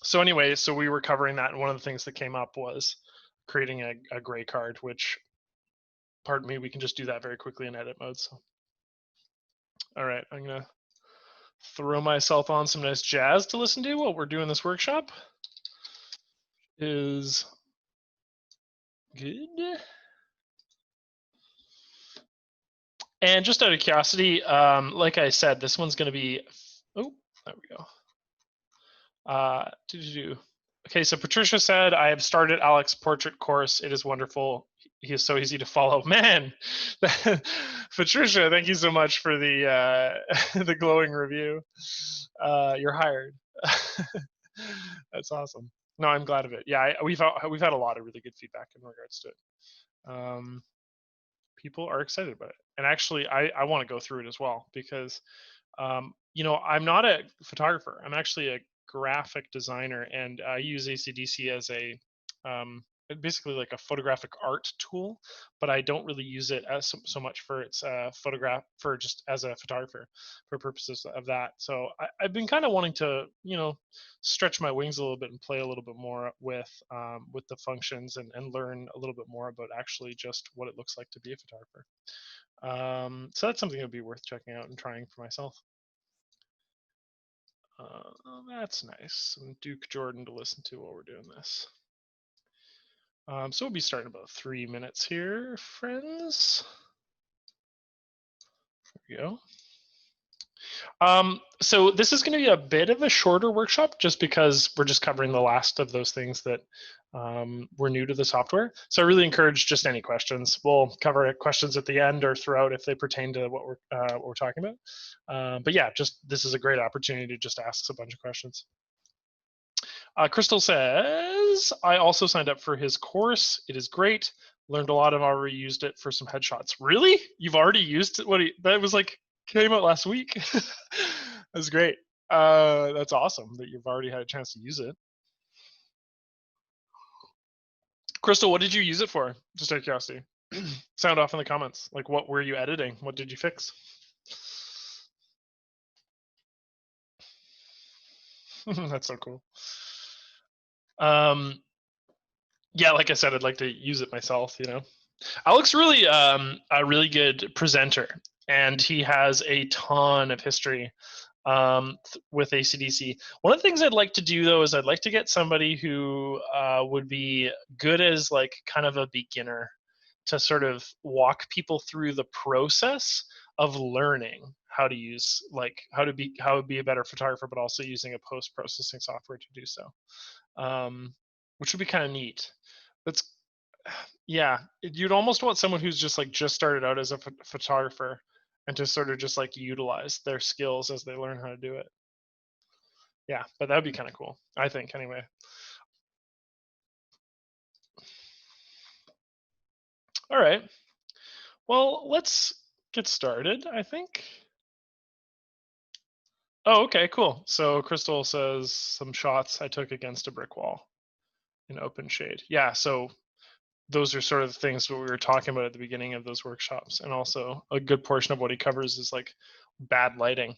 So anyway, so we were covering that, and one of the things that came up was creating a gray card, which, pardon me, we can just do that very quickly in edit mode. So, all right, I'm gonna throw myself on some nice jazz to listen to while we're doing this workshop. Is good. And just out of curiosity, like I said, this one's going to be, oh, there we go. Okay, so Patricia said, I have started Alex's portrait course. It is wonderful. He is so easy to follow. Man, Patricia, thank you so much for the the glowing review. You're hired. That's awesome. No, I'm glad of it. Yeah, we've had a lot of really good feedback in regards to it. People are excited about it, and actually, I want to go through it as well because, you know, I'm not a photographer. I'm actually a graphic designer, and I use ACDSee as a basically like a photographic art tool, but I don't really use it as so much for its photograph for just as a photographer for purposes of that. So I've been kind of wanting to, you know, stretch my wings a little bit and play a little bit more with the functions and learn a little bit more about actually just what it looks like to be a photographer. So that's something that would be worth checking out and trying for myself. That's nice. Some Duke Jordan to listen to while we're doing this. So we'll be starting about 3 minutes here, friends. There we go. So this is going to be a bit of a shorter workshop just because we're just covering the last of those things that were new to the software. So I really encourage just any questions. We'll cover questions at the end or throughout if they pertain to what we're talking about. But yeah, just this is a great opportunity to just ask a bunch of questions. Crystal says, I also signed up for his course. It is great. Learned a lot. I've already used it for some headshots. Really? You've already used it? That was like, came out last week. That's great. That's awesome that you've already had a chance to use it. Crystal, what did you use it for? Just out of curiosity. Sound off in the comments. Like, what were you editing? What did you fix? That's so cool. Yeah, like I said, I'd like to use it myself, you know. Alex really a really good presenter, and he has a ton of history with ACDSee. One of the things I'd like to do though is I'd like to get somebody who would be good as like kind of a beginner to sort of walk people through the process of learning how to use like how to be a better photographer, but also using a post-processing software to do so, which would be kind of neat. That's yeah, you'd almost want someone who's just started out as a photographer and to sort of just like utilize their skills as they learn how to do it. Yeah, but that'd be kind of cool, I think, anyway. All right. Well, let's get started, I think. Oh, okay, cool. So Crystal says some shots I took against a brick wall in open shade. Yeah, so those are sort of the things what we were talking about at the beginning of those workshops. And also a good portion of what he covers is like bad lighting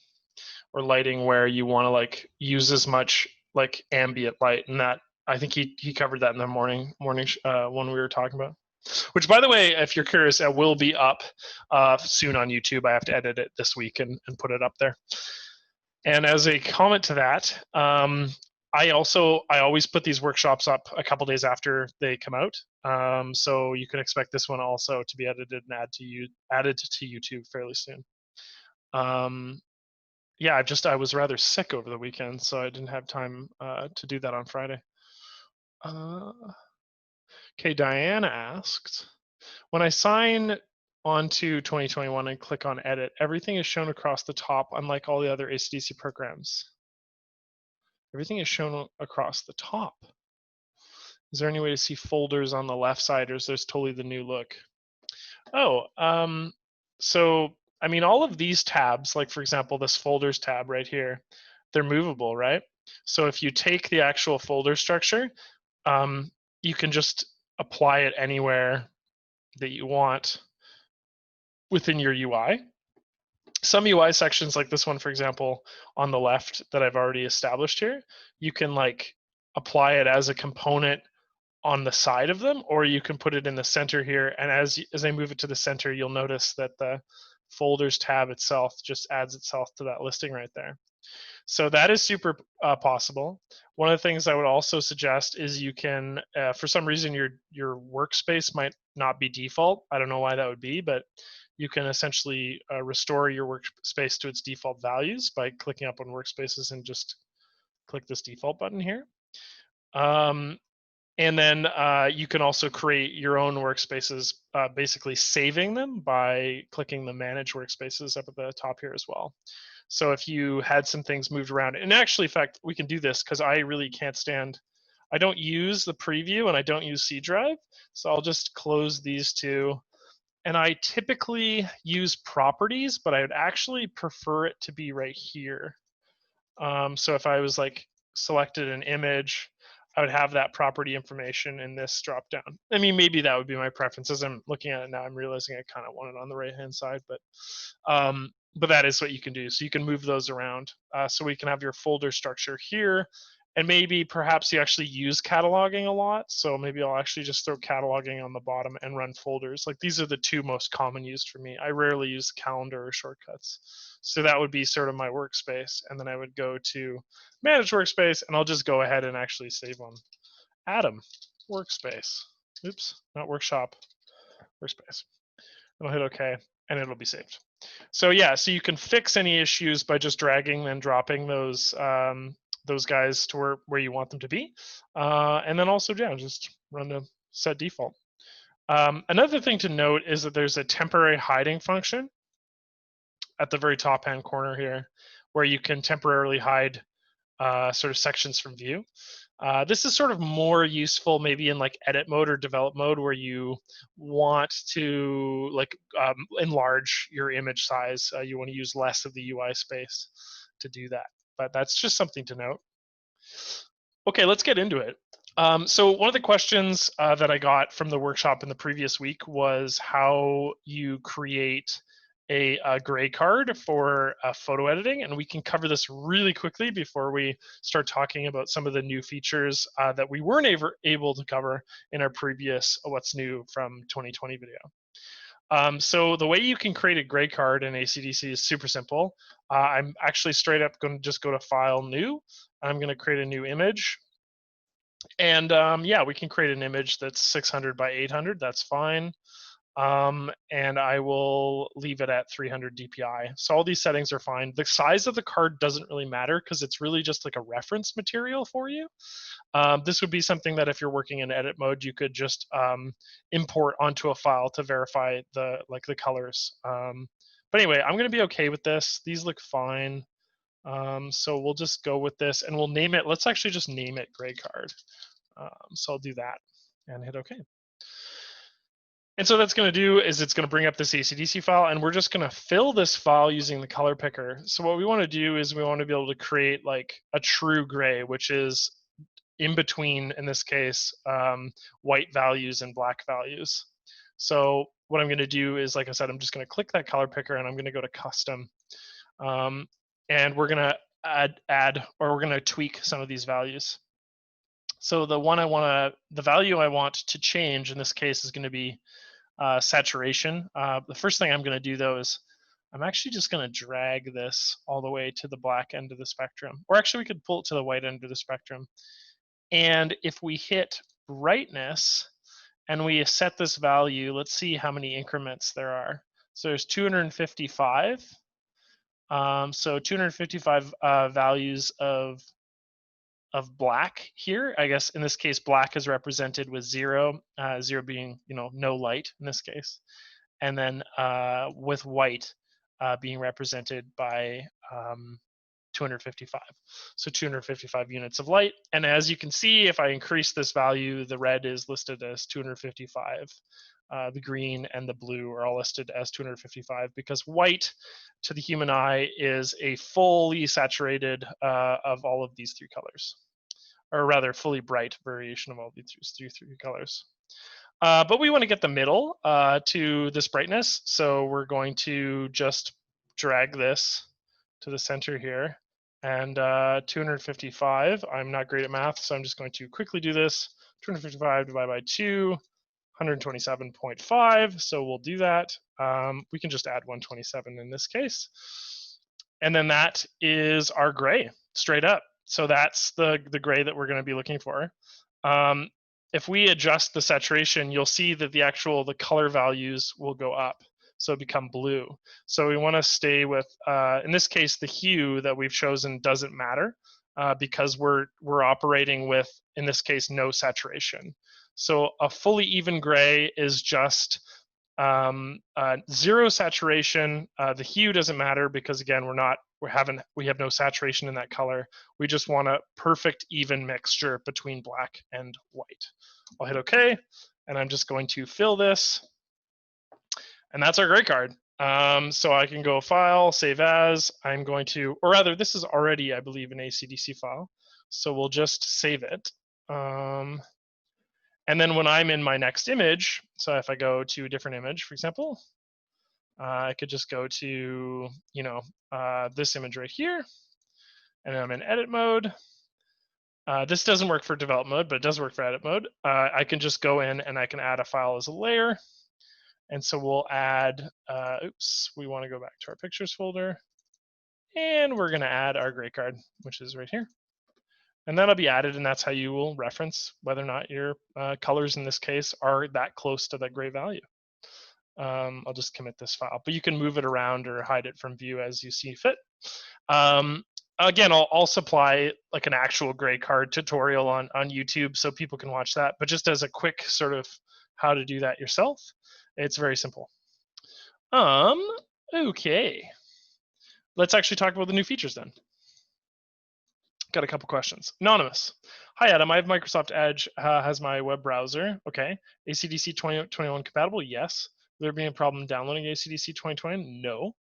or lighting where you want to like use as much like ambient light. And that, I think he covered that in the morning when we were talking about. Which, by the way, if you're curious, it will be up soon on YouTube. I have to edit it this week and put it up there. And as a comment to that, I always put these workshops up a couple days after they come out. So you can expect this one also to be edited and added to YouTube fairly soon. Yeah, I was rather sick over the weekend, so I didn't have time to do that on Friday. Okay, Diana asked, when I sign onto 2021 and click on edit, everything is shown across the top, unlike all the other ACDSee programs. Everything is shown across the top. Is there any way to see folders on the left side, or is this totally the new look? Oh, so I mean, all of these tabs, like for example, this folders tab right here, they're movable, right? So if you take the actual folder structure, you can just apply it anywhere that you want within your UI. Some UI sections like this one, for example, on the left that I've already established here, you can like apply it as a component on the side of them, or you can put it in the center here. And as I move it to the center, you'll notice that the folders tab itself just adds itself to that listing right there. So that is super possible. One of the things I would also suggest is you can, for some reason, your workspace might not be default. I don't know why that would be, but you can essentially restore your workspace to its default values by clicking up on workspaces and just click this default button here. And then you can also create your own workspaces, basically saving them by clicking the Manage Workspaces up at the top here as well. So if you had some things moved around, and actually, in fact, we can do this because I really can't stand, I don't use the preview and I don't use C drive. So I'll just close these two. And I typically use properties, but I would actually prefer it to be right here. So if I was like selected an image, I would have that property information in this drop down. I mean, maybe that would be my preference. As I'm looking at it now, I'm realizing I kind of want it on the right hand side, but that is what you can do. So you can move those around. So we can have your folder structure here, and maybe perhaps you actually use cataloging a lot. So maybe I'll actually just throw cataloging on the bottom and run folders. Like these are the two most common used for me. I rarely use calendar or shortcuts. So that would be sort of my workspace. And then I would go to manage workspace, and I'll just go ahead and actually save on Atom workspace. Oops, not workshop, workspace. And I'll hit OK, and it'll be saved. So yeah, so you can fix any issues by just dragging and dropping those guys to where you want them to be. And then also, yeah, just run the set default. Another thing to note is that there's a temporary hiding function at the very top hand corner here, where you can temporarily hide sort of sections from view. This is sort of more useful maybe in like edit mode or develop mode, where you want to like enlarge your image size. You want to use less of the UI space to do that. But that's just something to note. Okay, let's get into it. So one of the questions that I got from the workshop in the previous week was how you create a gray card for photo editing, and we can cover this really quickly before we start talking about some of the new features that we weren't able to cover in our previous What's New from 2020 video. So the way you can create a gray card in ACDSee is super simple. I'm actually straight up going to just go to File, New. I'm going to create a new image. And yeah, we can create an image that's 600 by 800. That's fine. And I will leave it at 300 DPI. So all these settings are fine. The size of the card doesn't really matter because it's really just like a reference material for you. This would be something that if you're working in edit mode, you could just import onto a file to verify the colors. But anyway, I'm going to be okay with this. These look fine. So we'll just go with this, and we'll name it. Let's actually just name it gray card. So I'll do that and hit OK. And so that's going to do is it's going to bring up this ACDSee file, and we're just going to fill this file using the color picker. So what we want to do is we want to be able to create like a true gray, which is in between, in this case, white values and black values. So what I'm going to do is, like I said, I'm just going to click that color picker, and I'm going to go to custom. And we're going to add, or we're going to tweak some of these values. So the value I want to change in this case is going to be saturation. The first thing I'm going to do though is I'm actually just going to drag this all the way to the black end of the spectrum, or actually we could pull it to the white end of the spectrum. And if we hit brightness and we set this value, let's see how many increments there are. So there's 255. So 255 values of black here. I guess in this case, black is represented with 0, 0 being no light in this case, and then with white being represented by 255. So 255 units of light. And as you can see, if I increase this value, the red is listed as 255. The green and the blue are all listed as 255 because white to the human eye is a fully saturated of all of these three colors, or rather fully bright variation of all these three colors. But we want to get the middle to this brightness. So we're going to just drag this to the center here. And 255, I'm not great at math, so I'm just going to quickly do this. 255 divided by 2, 127.5, so we'll do that. We can just add 127 in this case. And then that is our gray, straight up. So that's the gray that we're going to be looking for. If we adjust the saturation, you'll see that the color values will go up, so become blue. So we want to stay with, in this case, the hue that we've chosen doesn't matter because we're operating with, in this case, no saturation. So a fully even gray is just zero saturation. The hue doesn't matter because again, we have no saturation in that color. We just want a perfect even mixture between black and white. I'll hit OK, and I'm just going to fill this, and that's our gray card. So I can go File, Save As. I'm going to, or rather, this is already, I believe, an ACDSee file. So we'll just save it. And then when I'm in my next image, so if I go to a different image, for example, I could just go to, this image right here, and I'm in edit mode. This doesn't work for develop mode, but it does work for edit mode. I can just go in and I can add a file as a layer. And so we'll add, we want to go back to our pictures folder, and we're going to add our gray card, which is right here. And that'll be added, and that's how you will reference whether or not your colors in this case are that close to that gray value. I'll just commit this file, but you can move it around or hide it from view as you see fit. Again, I'll supply like an actual gray card tutorial on YouTube so people can watch that, but just as a quick sort of how to do that yourself, it's very simple. Okay. Let's actually talk about the new features then. Got a couple questions. Anonymous. Hi, Adam. I have Microsoft Edge, has my web browser. Okay. ACDSee 2021 compatible? Yes. Will there be a problem downloading ACDSee 2020? No.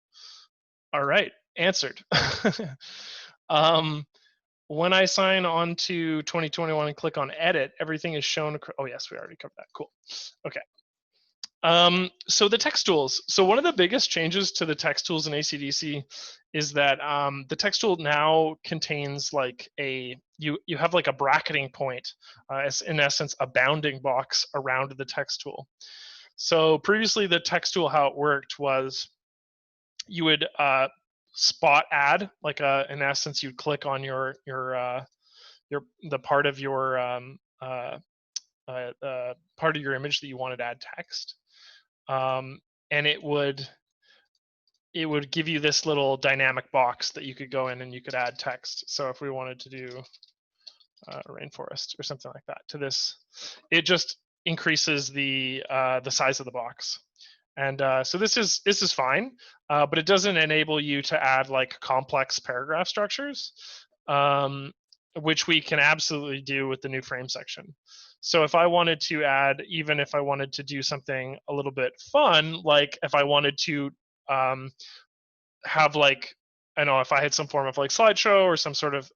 All right. Answered. When I sign on to 2021 and click on edit, everything is shown. Oh, yes, we already covered that. Cool. Okay. So the text tools. So one of the biggest changes to the text tools in ACDSee is that the text tool now contains like you have like a bracketing point, as in essence a bounding box around the text tool. So previously the text tool, how it worked was you would spot add, like in essence you'd click on the part of your part of your image that you wanted to add text. And it would give you this little dynamic box that you could go in and you could add text. So if we wanted to do rainforest or something like that to this, it just increases the size of the box. And so this is fine, but it doesn't enable you to add like complex paragraph structures, which we can absolutely do with the new frame section. So if I wanted to add, even if I wanted to do something a little bit fun, like if I wanted to have like, I know if I had some form of like slideshow or some sort of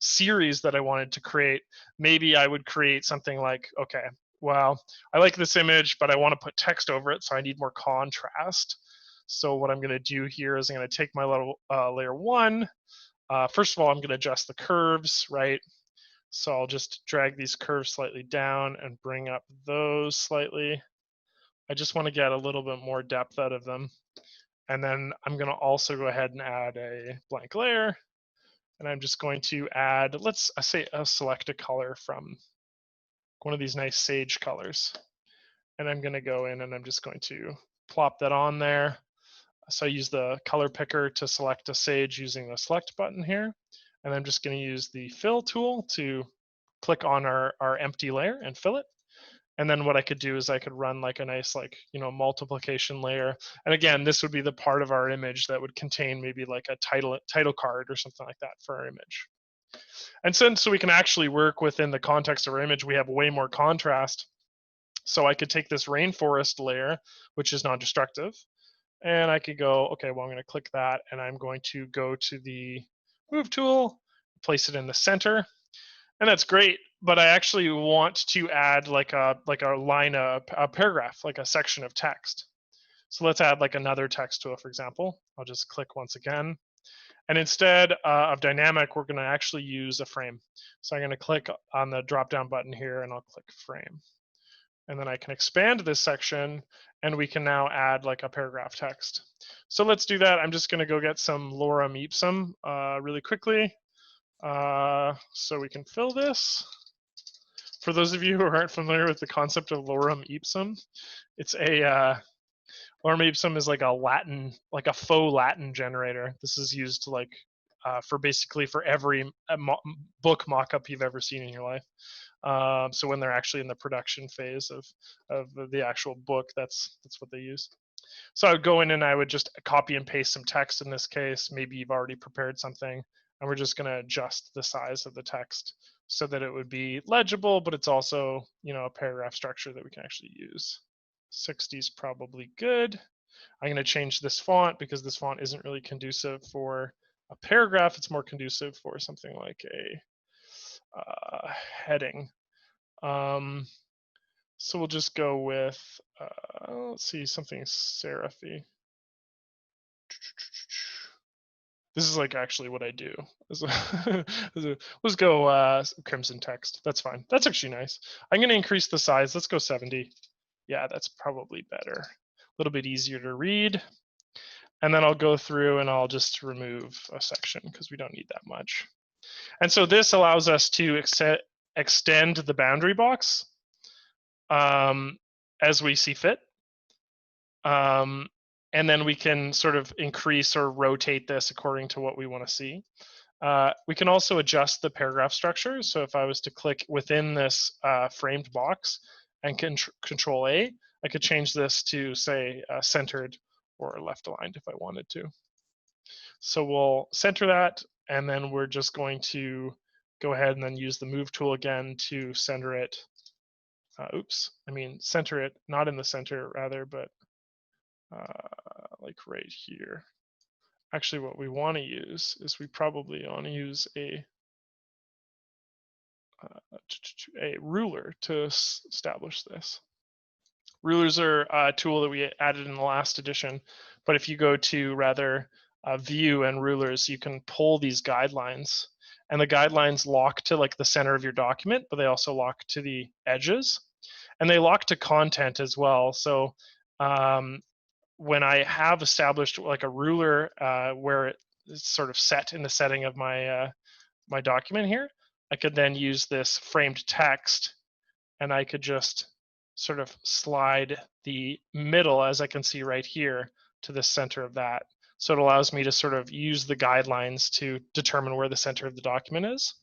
series that I wanted to create, maybe I would create something like, okay, well, I like this image, but I want to put text over it, so I need more contrast. So what I'm going to do here is I'm going to take my little layer 1. First of all, I'm going to adjust the curves, right? So I'll just drag these curves slightly down and bring up those slightly. I just want to get a little bit more depth out of them. And then I'm going to also go ahead and add a blank layer. And I'm just going to add, let's say, select a color from one of these nice sage colors. And I'm going to go in and I'm just going to plop that on there. So I use the color picker to select a sage using the select button here. And I'm just going to use the fill tool to click on our empty layer and fill it. And then what I could do is I could run like a nice multiplication layer. And again, this would be the part of our image that would contain maybe like a title card or something like that for our image. And since we can actually work within the context of our image, we have way more contrast. So I could take this rainforest layer, which is non-destructive, and I could go, okay, well, I'm going to click that, and I'm going to go to the move tool, place it in the center, and that's great. But I actually want to add like a line, a paragraph, like a section of text. So let's add like another text tool, for example. I'll just click once again. And instead of dynamic, we're going to actually use a frame. So I'm going to click on the drop-down button here, and I'll click frame. And then I can expand this section, and we can now add like a paragraph text. So let's do that. I'm just going to go get some lorem ipsum really quickly, so we can fill this. For those of you who aren't familiar with the concept of lorem ipsum, it's a lorem ipsum is like a Latin, like a faux Latin generator. This is used to like for basically for every book mock-up you've ever seen in your life. So when they're actually in the production phase of the actual book, that's what they use. So I would go in and I would just copy and paste some text in this case. Maybe you've already prepared something, and we're just going to adjust the size of the text so that it would be legible, but it's also, you know, a paragraph structure that we can actually use. 60 is probably good. I'm going to change this font because this font isn't really conducive for a paragraph. It's more conducive for something like a heading. So we'll just go with, let's see, something serify. This is like actually what I do. Let's go crimson text. That's fine. That's actually nice. I'm going to increase the size. Let's go 70. Yeah, that's probably better. A little bit easier to read. And then I'll go through and I'll just remove a section because we don't need that much. And so this allows us to extend the boundary box as we see fit. And then we can sort of increase or rotate this according to what we want to see. We can also adjust the paragraph structure. So if I was to click within this framed box and Control A, I could change this to say centered or left aligned if I wanted to. So we'll center that, and then we're just going to go ahead and then use the move tool again to center it. Center it, not in the center rather, but like right here. Actually, what we want to use is we probably want to use a ruler to establish this. Rulers are a tool that we added in the last edition, but if you go to rather view and rulers, you can pull these guidelines, and the guidelines lock to like the center of your document, but they also lock to the edges, and they lock to content as well. So when I have established like a ruler where it's sort of set in the setting of my my document here, I could then use this framed text, and I could just sort of slide the middle, as I can see right here, to the center of that. So it allows me to sort of use the guidelines to determine where the center of the document is.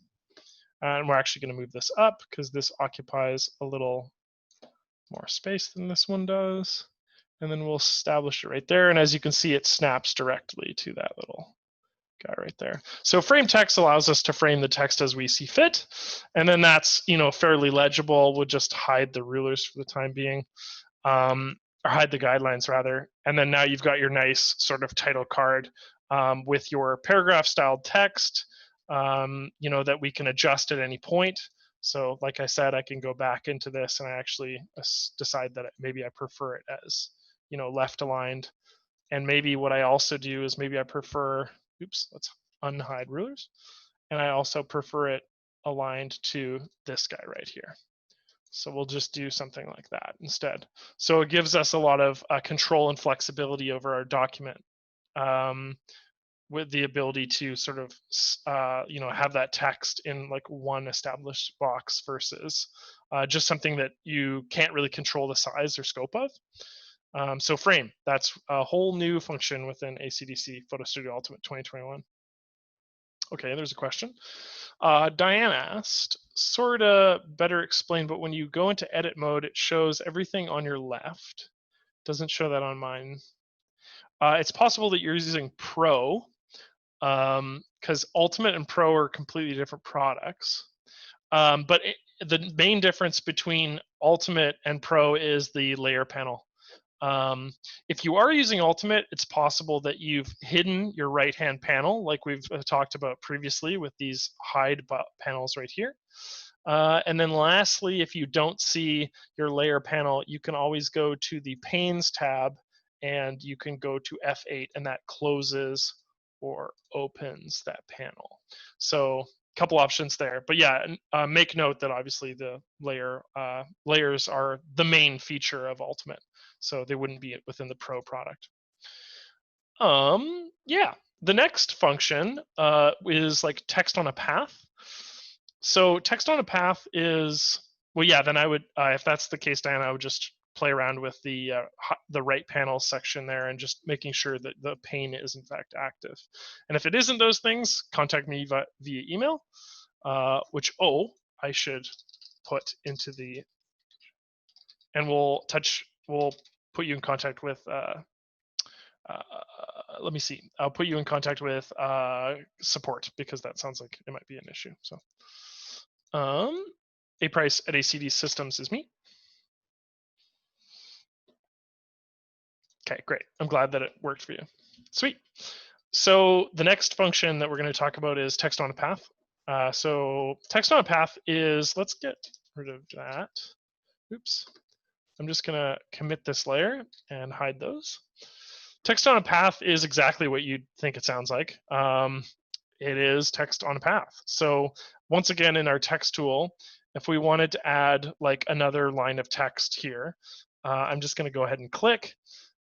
And we're actually going to move this up because this occupies a little more space than this one does. And then we'll establish it right there. And as you can see, it snaps directly to that little guy right there. So frame text allows us to frame the text as we see fit. And then that's, you know, fairly legible. We'll just hide the rulers for the time being, or hide the guidelines rather. And then now you've got your nice sort of title card with your paragraph styled text, you know, that we can adjust at any point. So like I said, I can go back into this and I actually decide that maybe I prefer it as, you know, left aligned. And maybe what I also do is maybe I prefer, let's unhide rulers. And I also prefer it aligned to this guy right here. So we'll just do something like that instead. So it gives us a lot of control and flexibility over our document with the ability to sort of, you know, have that text in like one established box versus just something that you can't really control the size or scope of. So frame, that's a whole new function within ACDSee Photo Studio Ultimate 2021. Okay, there's a question. Diane asked, sort of better explained, but when you go into edit mode, it shows everything on your left. Doesn't show that on mine. It's possible that you're using Pro, because Ultimate and Pro are completely different products. But the main difference between Ultimate and Pro is the layer panel. If you are using Ultimate, it's possible that you've hidden your right-hand panel, like we've talked about previously with these hide panels right here. And then lastly, if you don't see your layer panel, you can always go to the Panes tab, and you can go to F8, and that closes or opens that panel. So a couple options there, but yeah, make note that obviously the layers are the main feature of Ultimate, so they wouldn't be within the Pro product. Yeah, the next function is like text on a path. So text on a path is, well, yeah, then I would, if that's the case, Diana, I would just play around with the right panel section there and just making sure that the pane is in fact active. And if it isn't those things, contact me via email, which, I should put into the, and we'll put you in contact with, let me see. I'll put you in contact with support, because that sounds like it might be an issue. So, Price at ACD Systems is me. Okay, great. I'm glad that it worked for you. Sweet. So the next function that we're going to talk about is text on a path. So text on a path is, let's get rid of that. Oops. I'm just going to commit this layer and hide those. Text on a path is exactly what you'd think it sounds like. It is text on a path. So once again, in our text tool, if we wanted to add like another line of text here, I'm just going to go ahead and click.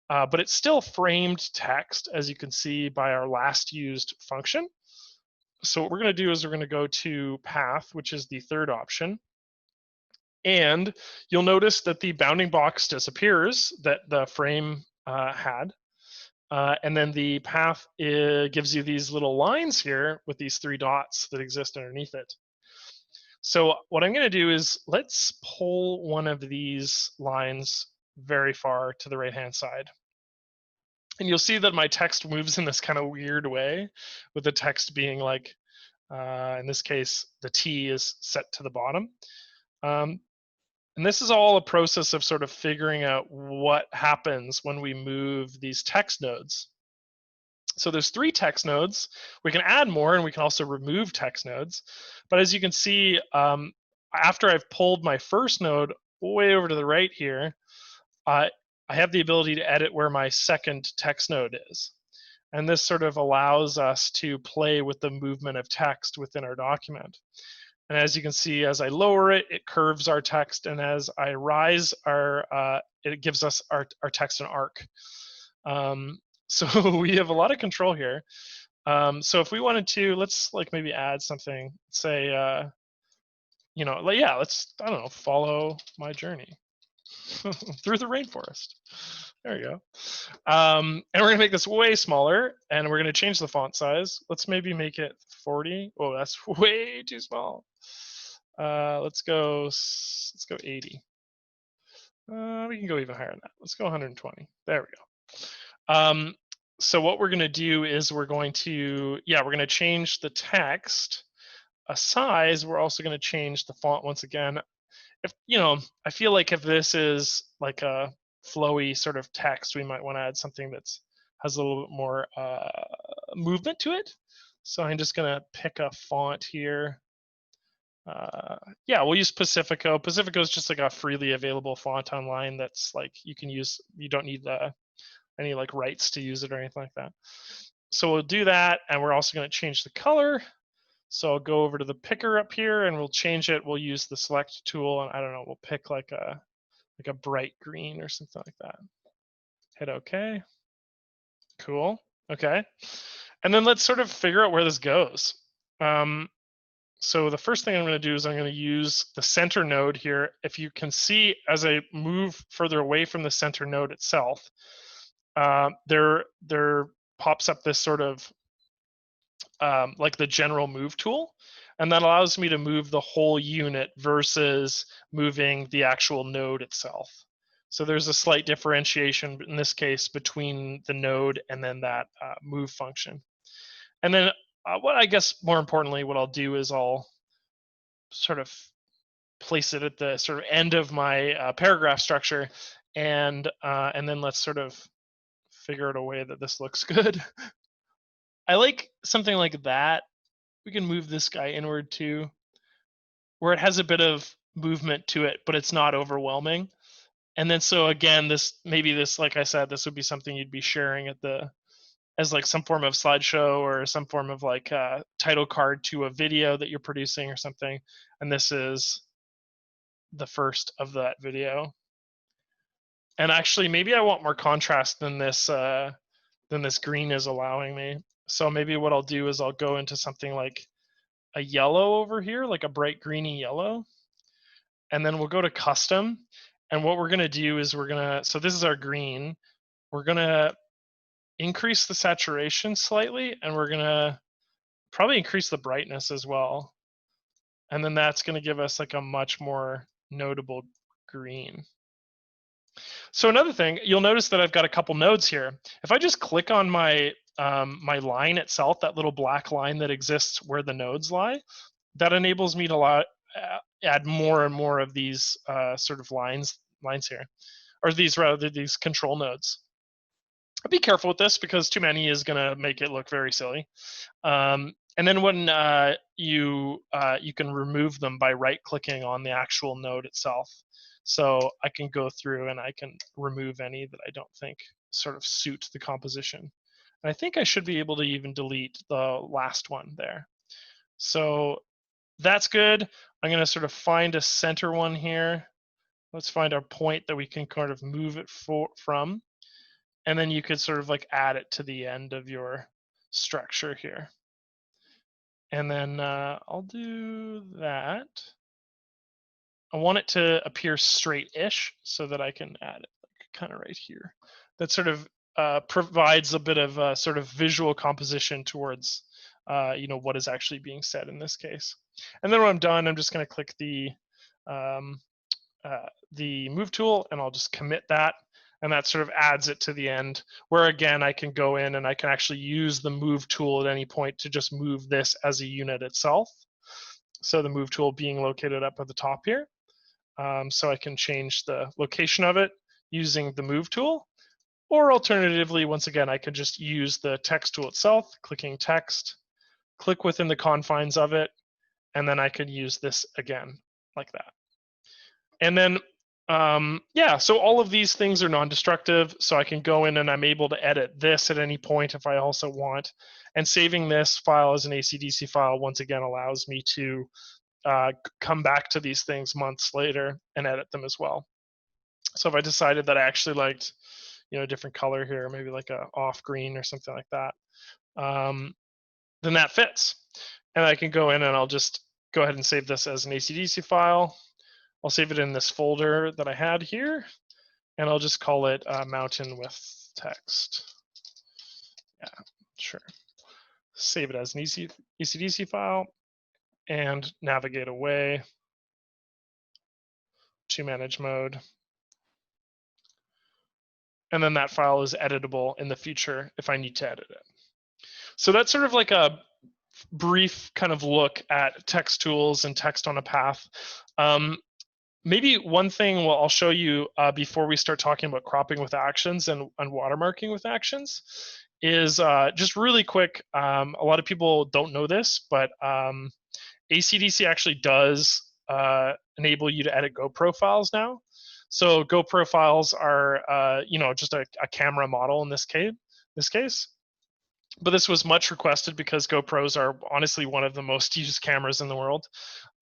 But it's still framed text, as you can see by our last used function. So what we're going to do is we're going to go to path, which is the third option. And you'll notice that the bounding box disappears that the frame had. And then the path gives you these little lines here with these 3 dots that exist underneath it. So what I'm going to do is let's pull one of these lines very far to the right-hand side. And you'll see that my text moves in this kind of weird way, with the text being like, in this case, the T is set to the bottom. And this is all a process of sort of figuring out what happens when we move these text nodes. So there's 3 text nodes. We can add more, and we can also remove text nodes. But as you can see, after I've pulled my first node way over to the right here, I have the ability to edit where my second text node is. And this sort of allows us to play with the movement of text within our document. And as you can see, as I lower it, it curves our text. And as I rise, it gives us our text an arc. So we have a lot of control here. So if we wanted to, let's like maybe add something, say, let's, I don't know, follow my journey through the rainforest. There you go. And we're going to make this way smaller, and we're going to change the font size. Let's maybe make it 40. Oh, that's way too small. Let's go 80. We can go even higher than that. Let's go 120. There we go. So what we're going to do is we're going to change the text size. We're also going to change the font once again. I feel like if this is like a flowy sort of text, we might want to add something that's has a little bit more movement to it. So I'm just going to pick a font here. We'll use Pacifico. Pacifico is just like a freely available font online that's like you can use. You don't need any like rights to use it or anything like that. So we'll do that, and we're also going to change the color. So I'll go over to the picker up here, and we'll change it. We'll use the select tool, and I don't know, we'll pick like a bright green or something like that. Hit OK. Cool. Okay. And then let's sort of figure out where this goes. So the first thing I'm going to do is I'm going to use the center node here. If you can see, as I move further away from the center node itself, there pops up this sort of like the general move tool, and that allows me to move the whole unit versus moving the actual node itself. So there's a slight differentiation in this case between the node and then that move function. And then what I guess more importantly, what I'll do is I'll sort of place it at the sort of end of my paragraph structure, and then let's sort of figure out a way that this looks good. I like something like that. We can move this guy inward too, where it has a bit of movement to it, but it's not overwhelming. And then so again, like I said, this would be something you'd be sharing at the as like some form of slideshow or some form of like title card to a video that you're producing or something. And this is the first of that video. And actually, maybe I want more contrast than this green is allowing me. So maybe what I'll do is I'll go into something like a yellow over here, like a bright greeny yellow. And then we'll go to custom. And what we're gonna do is so this is our green. We're gonna increase the saturation slightly, and we're gonna probably increase the brightness as well. And then that's gonna give us like a much more notable green. So another thing, you'll notice that I've got a couple nodes here. If I just click on my my line itself, that little black line that exists where the nodes lie, that enables me to add more and more of these sort of lines here, or these control nodes. Be careful with this because too many is going to make it look very silly. And then when you can remove them by right-clicking on the actual node itself. So I can go through and I can remove any that I don't think sort of suit the composition. And I think I should be able to even delete the last one there. So that's good. I'm going to sort of find a center one here. Let's find a point that we can kind of move it from. And then you could sort of like add it to the end of your structure here. And then I'll do that. I want it to appear straight-ish so that I can add it like kind of right here. That sort of provides a bit of sort of visual composition towards what is actually being said in this case. And then when I'm done, I'm just going to click the move tool, and I'll just commit that. And that sort of adds it to the end, where again, I can go in and I can actually use the move tool at any point to just move this as a unit itself. So the move tool being located up at the top here. So I can change the location of it using the move tool. Or alternatively, once again, I could just use the text tool itself, clicking text, click within the confines of it, and then I could use this again like that. And then so all of these things are non-destructive, so I can go in and I'm able to edit this at any point if I also want. And saving this file as an ACDSee file, once again, allows me to come back to these things months later and edit them as well. So if I decided that I actually liked, a different color here, maybe like a off green or something like that, then that fits. And I can go in and I'll just go ahead and save this as an ACDSee file. I'll save it in this folder that I had here, and I'll just call it mountain with text. Yeah, sure. Save it as an ACDSee file and navigate away to manage mode. And then that file is editable in the future if I need to edit it. So that's sort of like a brief kind of look at text tools and text on a path. Maybe one thing I'll show you before we start talking about cropping with actions and watermarking with actions is just really quick. A lot of people don't know this, but ACDSee actually does enable you to edit Go profiles now. So Go profiles are just a camera model in this case. But this was much requested because GoPros are honestly one of the most used cameras in the world.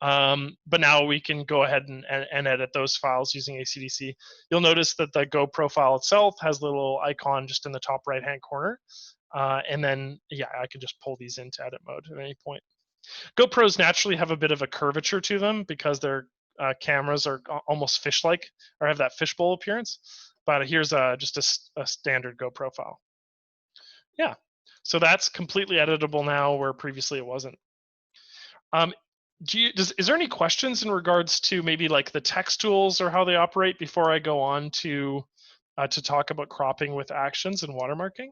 But now we can go ahead and edit those files using ACDSee. You'll notice that the Go profile itself has a little icon just in the top right-hand corner. And then, I can just pull these into edit mode at any point. GoPros naturally have a bit of a curvature to them because their cameras are almost fish-like or have that fishbowl appearance. But here's just a standard Go profile. Yeah. So that's completely editable now, where previously it wasn't. Is there any questions in regards to maybe like the text tools or how they operate before I go on to talk about cropping with actions and watermarking?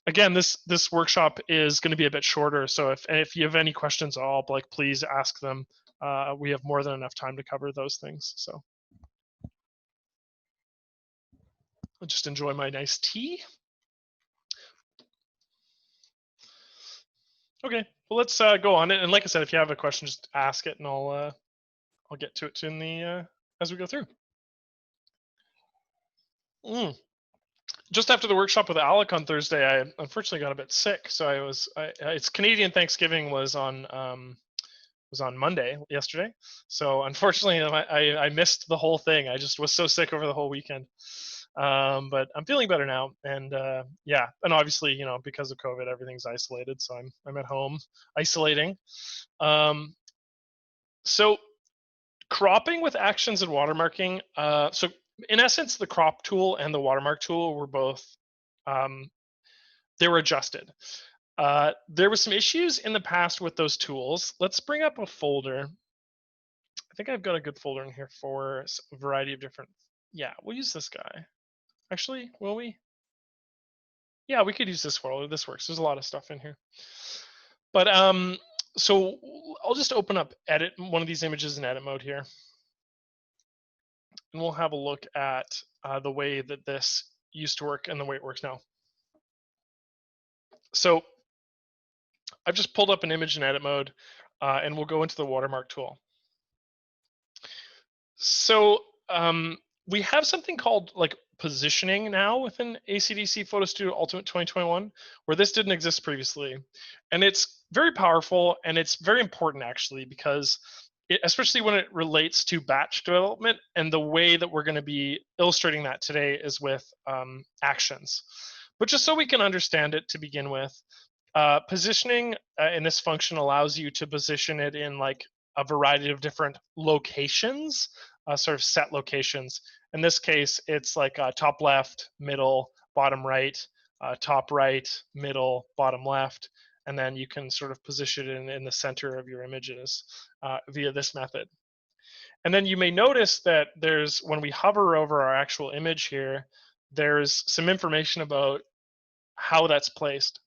Again, this workshop is going to be a bit shorter, so if you have any questions at all, like please ask them. We have more than enough time to cover those things. So I'll just enjoy my nice tea. Okay, well, let's go on it. And like I said, if you have a question, just ask it, and I'll get to it in the as we go through. Just after the workshop with Alec on Thursday, I unfortunately got a bit sick. So it's Canadian Thanksgiving was on Monday yesterday. So unfortunately, I missed the whole thing. I just was so sick over the whole weekend. But I'm feeling better now, and yeah, and obviously, because of COVID, everything's isolated, so I'm at home isolating. So cropping with actions and watermarking. So in essence, the crop tool and the watermark tool were both um, they were adjusted. There was some issues in the past with those tools. Let's bring up a folder. I think I've got a good folder in here for a variety of different. Yeah, we'll use this guy. Actually, will we? Yeah, we could use this folder. This works. There's a lot of stuff in here. But so I'll just open up edit one of these images in edit mode here, and we'll have a look at the way that this used to work and the way it works now. So I've just pulled up an image in edit mode, and we'll go into the watermark tool. So we have something called like positioning now within ACDSee Photo Studio Ultimate 2021, where this didn't exist previously. And it's very powerful, and it's very important actually, because especially when it relates to batch development, and the way that we're going to be illustrating that today is with actions. But just so we can understand it to begin with, positioning in this function allows you to position it in like a variety of different locations, sort of set locations. In this case, it's like top left, middle, bottom right, top right, middle, bottom left, and then you can sort of position it in the center of your images via this method. And then you may notice that when we hover over our actual image here, there's some information about how that's placed.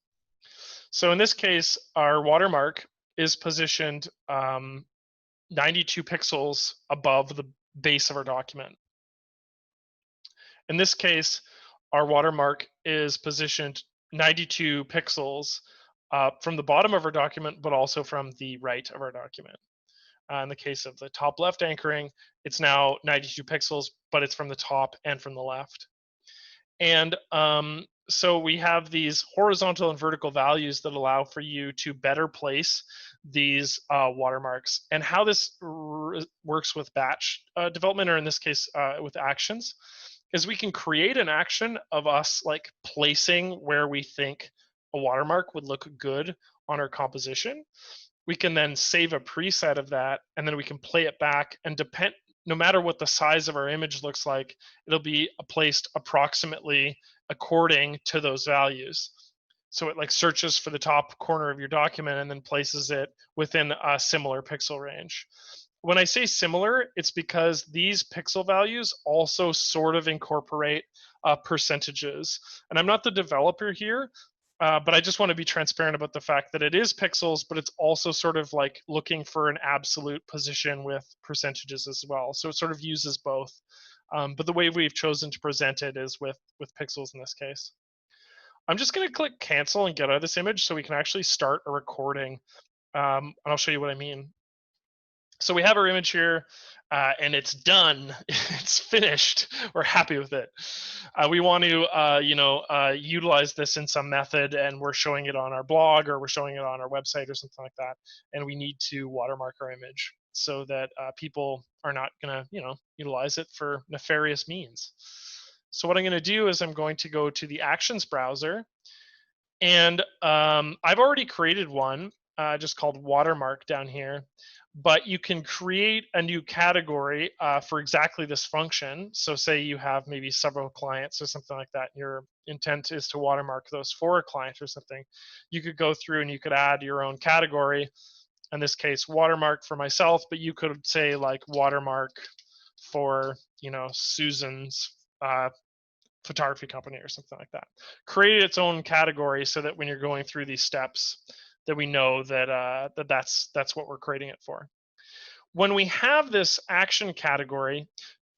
So in this case, our watermark is positioned 92 pixels above the base of our document. In this case, our watermark is positioned 92 pixels from the bottom of our document, but also from the right of our document. In the case of the top left anchoring, it's now 92 pixels, but it's from the top and from the left. And so we have these horizontal and vertical values that allow for you to better place these watermarks. And how this works with batch development, or in this case with actions, is we can create an action of us like placing where we think a watermark would look good on our composition. We can then save a preset of that, and then we can play it back, and no matter what the size of our image looks like, it'll be placed approximately according to those values. So it like searches for the top corner of your document and then places it within a similar pixel range. When I say similar, it's because these pixel values also sort of incorporate percentages. And I'm not the developer here, but I just want to be transparent about the fact that it is pixels, but it's also sort of like looking for an absolute position with percentages as well. So it sort of uses both. But the way we've chosen to present it is with pixels in this case. I'm just going to click cancel and get out of this image so we can actually start a recording. And I'll show you what I mean. So we have our image here, and it's done. It's finished. We're happy with it. We want to, utilize this in some method, and we're showing it on our blog, or we're showing it on our website, or something like that. And we need to watermark our image so that people are not going to, utilize it for nefarious means. So what I'm going to do is I'm going to go to the Actions browser, and I've already created one just called Watermark down here. But you can create a new category for exactly this function. So say you have maybe several clients or something like that. Your intent is to watermark those for a client or something. You could go through and you could add your own category. In this case, watermark for myself, but you could say like watermark for, Susan's photography company or something like that. Create its own category so that when you're going through these steps, that we know that that's what we're creating it for. When we have this action category,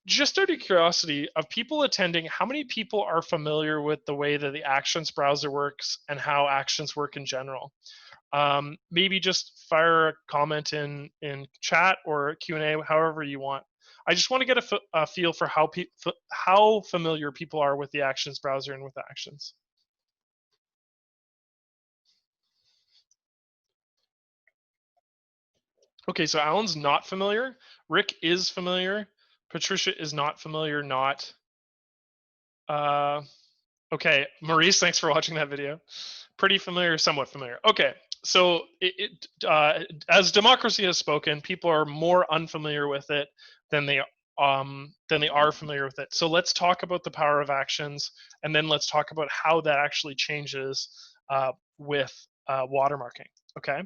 just out of curiosity of people attending, how many people are familiar with the way that the Actions browser works and how actions work in general? Maybe just fire a comment in chat or Q&A, however you want. I just want to get a feel for how familiar people are with the Actions browser and with Actions. Okay, so Alan's not familiar. Rick is familiar. Patricia is not familiar. Not. Okay, Maurice, thanks for watching that video. Pretty familiar, somewhat familiar. Okay, so as democracy has spoken, people are more unfamiliar with it than they are familiar with it. So let's talk about the power of Actions, and then let's talk about how that actually changes with watermarking. Okay.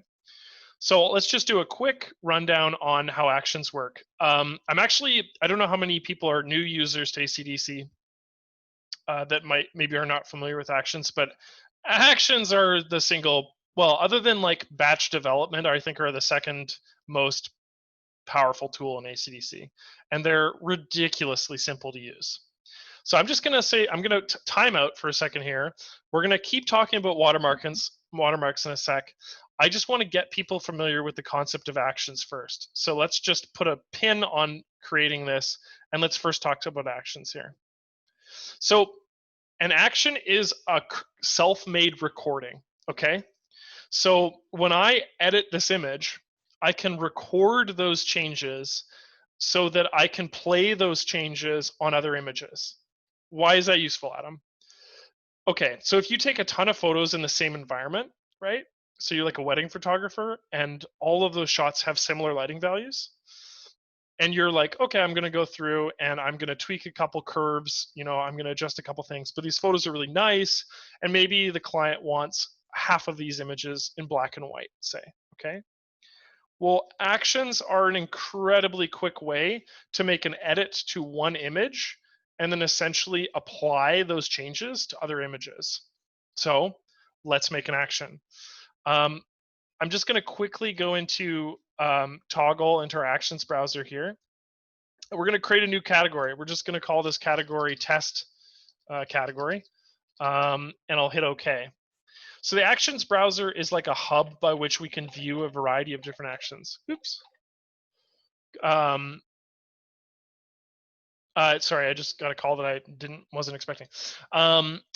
So let's just do a quick rundown on how Actions work. I don't know how many people are new users to ACDSee that maybe are not familiar with Actions, but Actions are the single, well, other than like batch development, I think are the second most powerful tool in ACDSee, and they're ridiculously simple to use. So I'm just going to say, I'm going to time out for a second here. We're going to keep talking about watermarks in a sec. I just want to get people familiar with the concept of Actions first. So let's just put a pin on creating this, and let's first talk about Actions here. So an action is a self-made recording, okay? So when I edit this image, I can record those changes so that I can play those changes on other images. Why is that useful, Adam? Okay, so if you take a ton of photos in the same environment, right? So you're like a wedding photographer and all of those shots have similar lighting values. And you're like, okay, I'm going to go through and I'm going to tweak a couple curves, I'm going to adjust a couple things, but these photos are really nice. And maybe the client wants half of these images in black and white, say, okay? Well, Actions are an incredibly quick way to make an edit to one image and then essentially apply those changes to other images. So let's make an action. I'm just going to quickly go into toggle into our Actions browser here. We're going to create a new category. We're just going to call this category test category, and I'll hit OK. So the Actions browser is like a hub by which we can view a variety of different actions. Oops. Sorry, I just got a call that I wasn't expecting.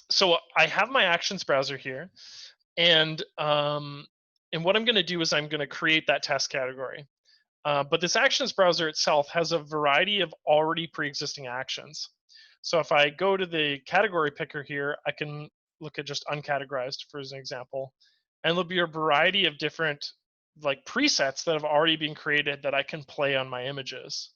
So I have my Actions browser here, and what I'm going to do is I'm going to create that test category. But this Actions browser itself has a variety of already pre-existing actions. So if I go to the category picker here, I can look at just uncategorized for an example, and there'll be a variety of different like presets that have already been created that I can play on my images.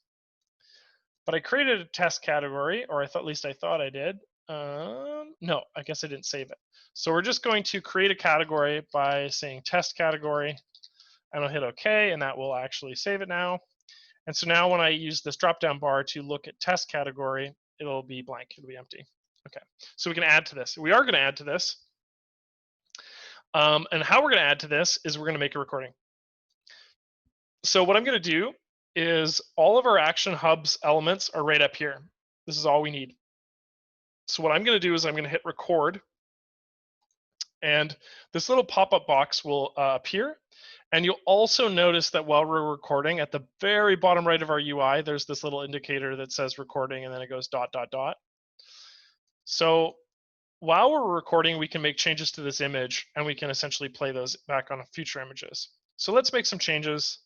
But I created a test category, or at least I thought I did. No, I guess I didn't save it. So we're just going to create a category by saying test category, and I'll hit OK, and that will actually save it now. And so now when I use this drop-down bar to look at test category, it'll be blank, it'll be empty. Okay, so we can add to this. We are going to add to this. And how we're going to add to this is we're going to make a recording. So what I'm going to do is all of our Action Hubs elements are right up here. This is all we need. So what I'm going to do is I'm going to hit record, and this little pop-up box will appear. And you'll also notice that while we're recording, at the very bottom right of our UI, there's this little indicator that says recording, and then it goes ... So while we're recording, we can make changes to this image, and we can essentially play those back on future images. So let's make some changes.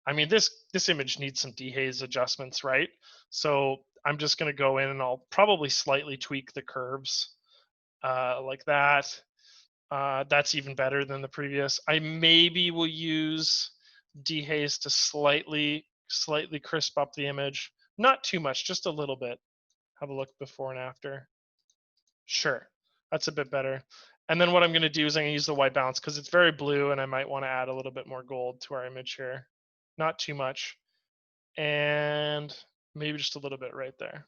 I mean, this image needs some dehaze adjustments, right? So I'm just going to go in and I'll probably slightly tweak the curves like that. That's even better than the previous. I maybe will use dehaze to slightly crisp up the image. Not too much, just a little bit. Have a look before and after. Sure, that's a bit better. And then what I'm going to do is I'm going to use the white balance because it's very blue, and I might want to add a little bit more gold to our image here. Not too much. And maybe just a little bit right there.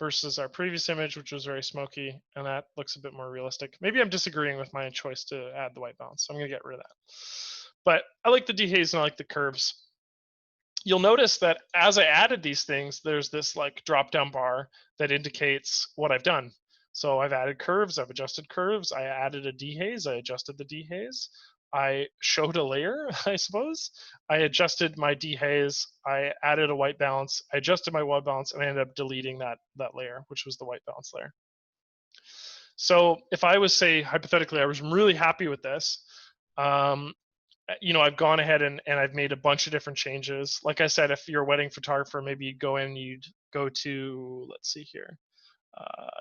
Versus our previous image, which was very smoky, and that looks a bit more realistic. Maybe I'm disagreeing with my choice to add the white balance, so I'm going to get rid of that. But I like the dehaze and I like the curves. You'll notice that as I added these things, there's this like drop-down bar that indicates what I've done. So I've added curves, I've adjusted curves, I added a dehaze, I adjusted the dehaze. I showed a layer, I suppose. I adjusted my dehaze, I added a white balance, I adjusted my white balance, and I ended up deleting that layer, which was the white balance layer. So if I was, say, hypothetically, I was really happy with this, I've gone ahead and I've made a bunch of different changes. Like I said, if you're a wedding photographer, maybe you'd go in, you'd go to, let's see here,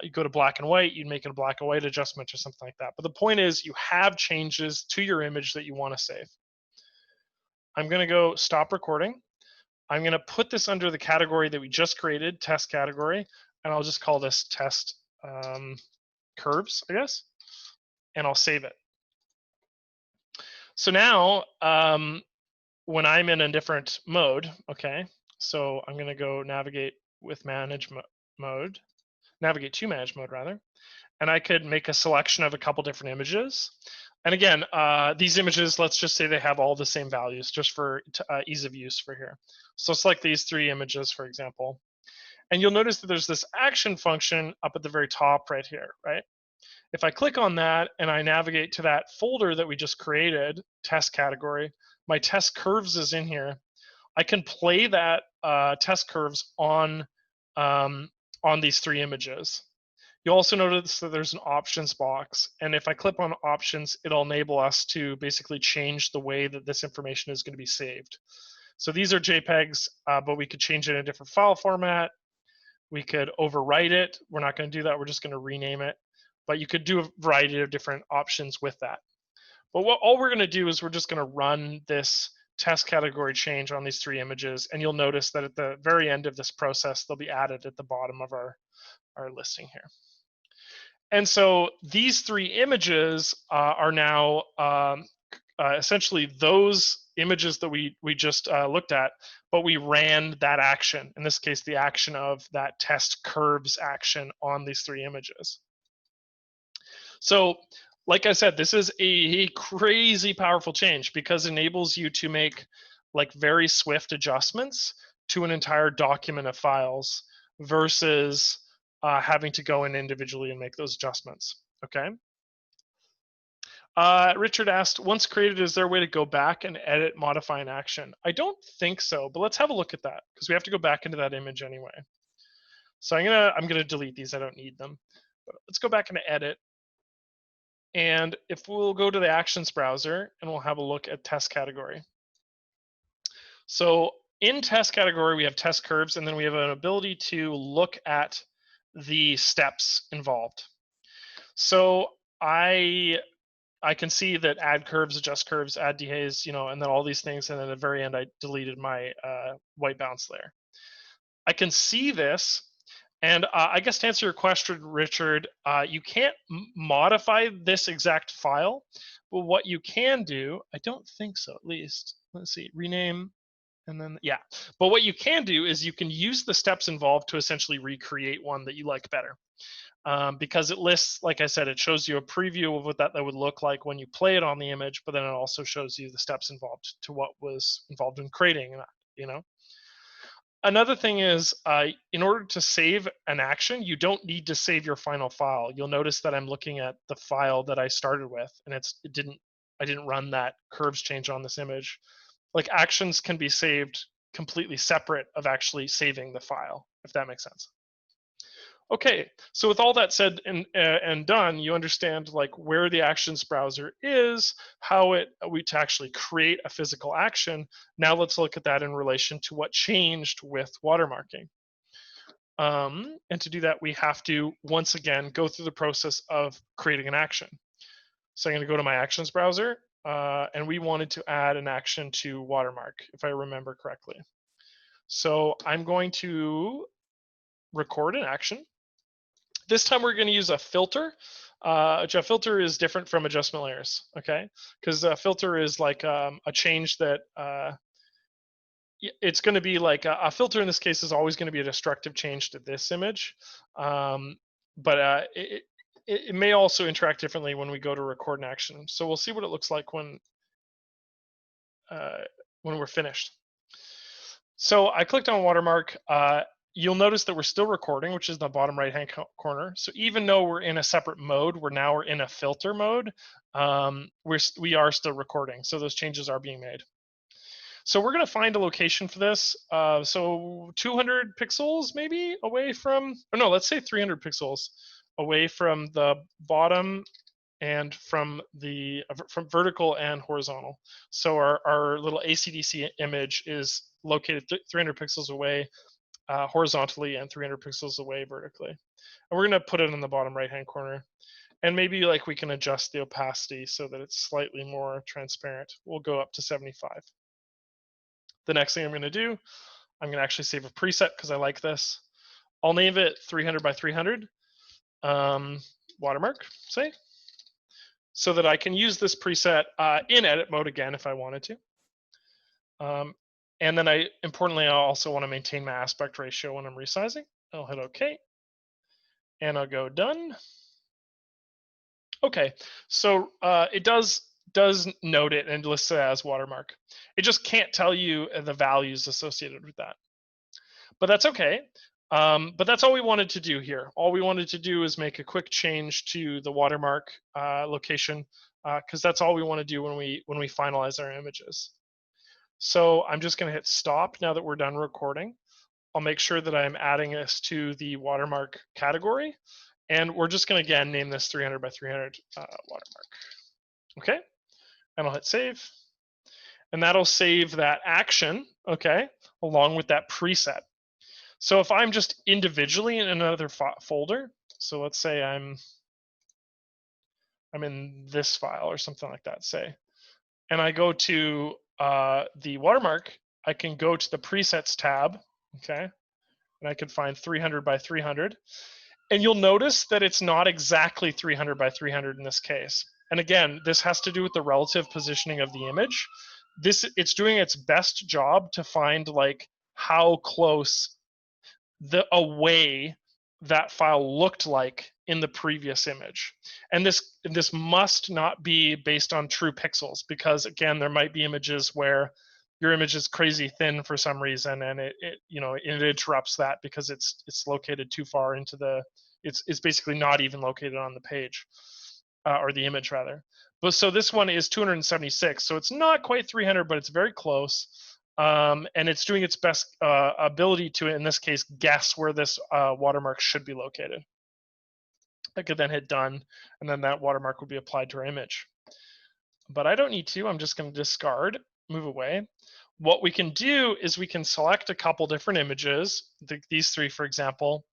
you go to black and white, you'd make it a black and white adjustment or something like that. But the point is, you have changes to your image that you want to save. I'm going to go stop recording. I'm going to put this under the category that we just created, test category, and I'll just call this test curves, I guess, and I'll save it. So now, when I'm in a different mode, okay, so I'm going to go navigate with manage mode, navigate to manage mode rather, and I could make a selection of a couple different images. And again, these images, let's just say they have all the same values, just for ease of use for here. So select these 3 images, for example. And you'll notice that there's this action function up at the very top right here, right? If I click on that and I navigate to that folder that we just created, test category, my test curves is in here. I can play that test curves on these 3 images. You'll also notice that there's an options box, and if I click on options, it'll enable us to basically change the way that this information is going to be saved. So these are JPEGs, but we could change it in a different file format. We could overwrite it. We're not going to do that. We're just going to rename it. But you could do a variety of different options with that. But all we're going to do is we're just going to run this test category change on these 3 images, and you'll notice that at the very end of this process, they'll be added at the bottom of our listing here. And so these 3 images are now essentially those images that we just looked at, but we ran that action, in this case, the action of that test curves action on these 3 images. So like I said, this is a crazy powerful change because it enables you to make like very swift adjustments to an entire document of files versus having to go in individually and make those adjustments, okay? Richard asked, once created, is there a way to go back and edit, modify an action? I don't think so, but let's have a look at that because we have to go back into that image anyway. So I'm gonna delete these, I don't need them. But let's go back into edit. And if we'll go to the actions browser and we'll have a look at test category. So in test category, we have test curves, and then we have an ability to look at the steps involved. So I can see that add curves, adjust curves, add dehaze, and then all these things. And then at the very end, I deleted my white balance layer. I can see this. And I guess to answer your question, Richard, you can't modify this exact file, but what you can do, I don't think so at least, let's see, rename, and then, yeah. But what you can do is you can use the steps involved to essentially recreate one that you like better. Because it lists, like I said, it shows you a preview of what that would look like when you play it on the image, but then it also shows you the steps involved to what was involved in creating that, Another thing is, in order to save an action, you don't need to save your final file. You'll notice that I'm looking at the file that I started with, and I didn't run that curves change on this image. Like actions can be saved completely separate of actually saving the file, if that makes sense. Okay, so with all that said and done, you understand like where the actions browser is, how we to actually create a physical action. Now let's look at that in relation to what changed with watermarking. And to do that, we have to once again go through the process of creating an action. So I'm going to go to my actions browser, and we wanted to add an action to watermark, if I remember correctly. So I'm going to record an action. This time we're going to use a filter. A filter is different from adjustment layers, okay? Because a filter is like a change that it's going to be like a filter in this case is always going to be a destructive change to this image, but it may also interact differently when we go to record an action. So we'll see what it looks like when we're finished. So I clicked on watermark. you'll notice that we're still recording, which is the bottom right-hand corner. So even though we're in a separate mode, we're in a filter mode, we are still recording. So those changes are being made. So we're going to find a location for this. So 200 pixels maybe away from, or no, let's say 300 pixels away from the bottom and from vertical and horizontal. So our little ACDSee image is located 300 pixels away horizontally and 300 pixels away vertically. And we're going to put it in the bottom right-hand corner. And maybe like we can adjust the opacity so that it's slightly more transparent. We'll go up to 75. The next thing I'm going to do, I'm going to actually save a preset because I like this. I'll name it 300 by 300 watermark, say, so that I can use this preset in edit mode again if I wanted to. And then importantly, I also want to maintain my aspect ratio when I'm resizing. I'll hit OK. And I'll go done. Okay, so it does note it and lists it as watermark. It just can't tell you the values associated with that. But that's okay. But that's all we wanted to do here. All we wanted to do is make a quick change to the watermark location because that's all we want to do when we finalize our images. So I'm just going to hit stop now that we're done recording. I'll make sure that I'm adding this to the watermark category. And we're just going to, again, name this 300 by 300 watermark. Okay, and I'll hit save. And that'll save that action, okay, along with that preset. So if I'm just individually in another folder, so let's say I'm in this file or something like that, say, and I go to the watermark, I can go to the presets tab, okay, and I can find 300 by 300. And you'll notice that it's not exactly 300 by 300 in this case. And again, this has to do with the relative positioning of the image. It's doing its best job to find like how close away that file looked like in the previous image. And this must not be based on true pixels, because again, there might be images where your image is crazy thin for some reason, and it interrupts that because it's located too far into the, it's basically not even located on the page, or the image rather. But so this one is 276, so it's not quite 300, but it's very close. And it's doing its best ability to, in this case, guess where this watermark should be located. I could then hit done, and then that watermark would be applied to our image. But I don't need to. I'm just going to discard, move away. What we can do is we can select a couple different images, these three, for example,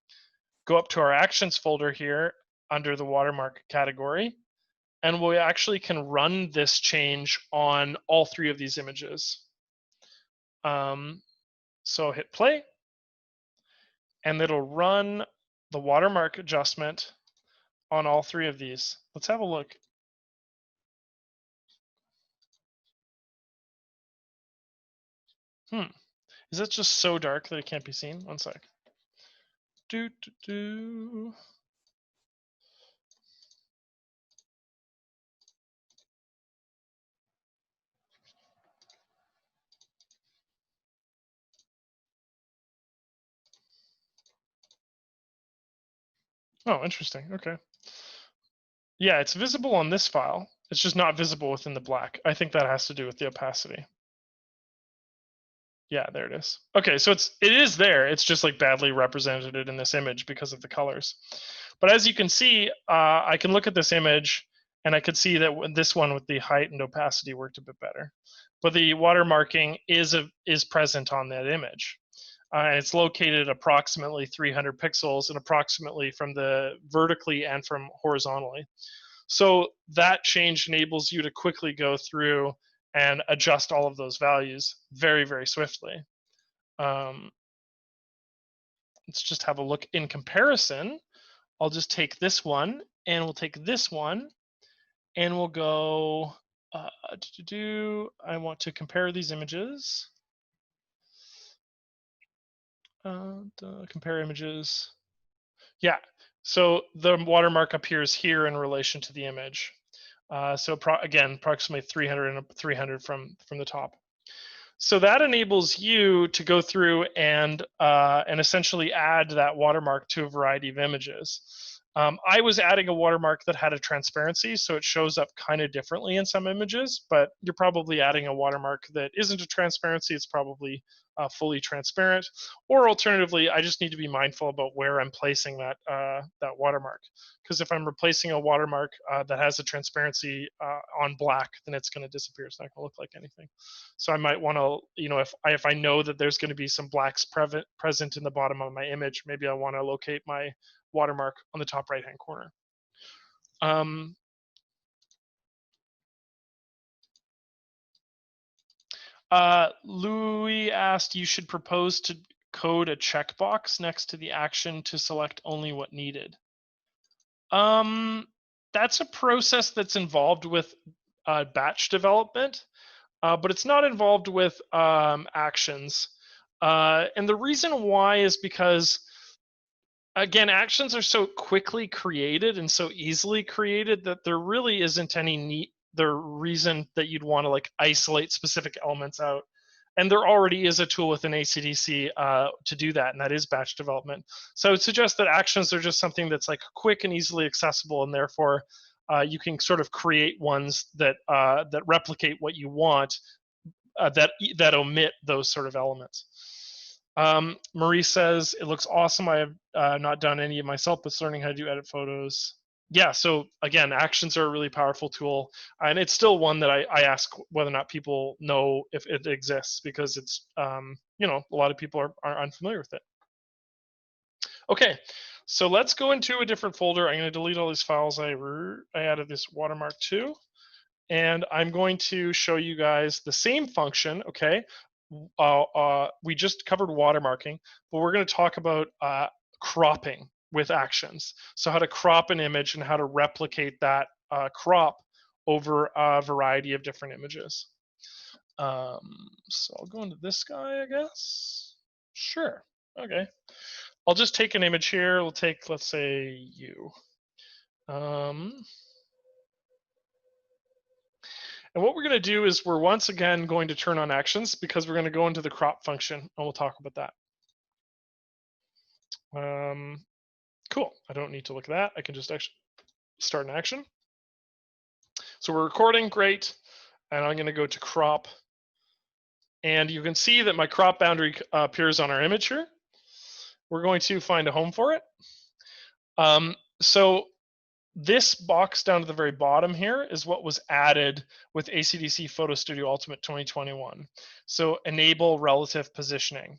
go up to our actions folder here under the watermark category, and we actually can run this change on all three of these images. So hit play, and it'll run the watermark adjustment on all three of these. Let's have a look. Is it just so dark that it can't be seen? One sec. Oh, interesting. Okay. Yeah, it's visible on this file. It's just not visible within the black. I think that has to do with the opacity. Yeah, there it is. Okay, so it is there. It's just like badly represented in this image because of the colors. But as you can see, I can look at this image and I could see that this one with the height and opacity worked a bit better. But the watermarking is present on that image. And it's located approximately 300 pixels and approximately from the vertically and from horizontally. So that change enables you to quickly go through and adjust all of those values very, very swiftly. Let's just have a look in comparison. I'll just take this one and we'll take this one and we'll go, I want to compare these images. Compare images. Yeah, so the watermark appears here in relation to the image. So again, approximately 300 and 300 from the top. So that enables you to go through and essentially add that watermark to a variety of images. I was adding a watermark that had a transparency, so it shows up kind of differently in some images, but you're probably adding a watermark that isn't a transparency, it's probably fully transparent. Or alternatively, I just need to be mindful about where I'm placing that watermark. Because if I'm replacing a watermark that has a transparency on black, then it's going to disappear. It's not going to look like anything. So I might want to, if I know that there's going to be some blacks present in the bottom of my image, maybe I want to locate my watermark on the top right hand corner. Louis asked, you should propose to code a checkbox next to the action to select only what needed. That's a process that's involved with batch development, but it's not involved with actions. And the reason why is because, again, actions are so quickly created and so easily created that there really isn't any the reason that you'd want to like isolate specific elements out. And there already is a tool within ACDSee to do that, and that is batch development. So I would suggest that actions are just something that's like quick and easily accessible, and therefore you can sort of create ones that that replicate what you want, that omit those sort of elements. Marie says, it looks awesome. I have not done any of myself, but learning how to do edit photos. Yeah, so again, actions are a really powerful tool, and it's still one that I ask whether or not people know if it exists, because it's, a lot of people are unfamiliar with it. Okay, so let's go into a different folder. I'm going to delete all these files I added this watermark to, and I'm going to show you guys the same function, okay? We just covered watermarking, but we're going to talk about cropping with actions. So how to crop an image and how to replicate that crop over a variety of different images. So I'll go into this guy, I guess. Sure. Okay. I'll just take an image here. We'll take, let's say, you. And what we're going to do is we're once again going to turn on actions, because we're going to go into the crop function, and we'll talk about that. Cool. I don't need to look at that. I can just actually start an action. So we're recording, great. And I'm going to go to crop. And you can see that my crop boundary appears on our image here. We're going to find a home for it. So this box down to the very bottom here is what was added with ACDSee Photo Studio Ultimate 2021. So enable relative positioning.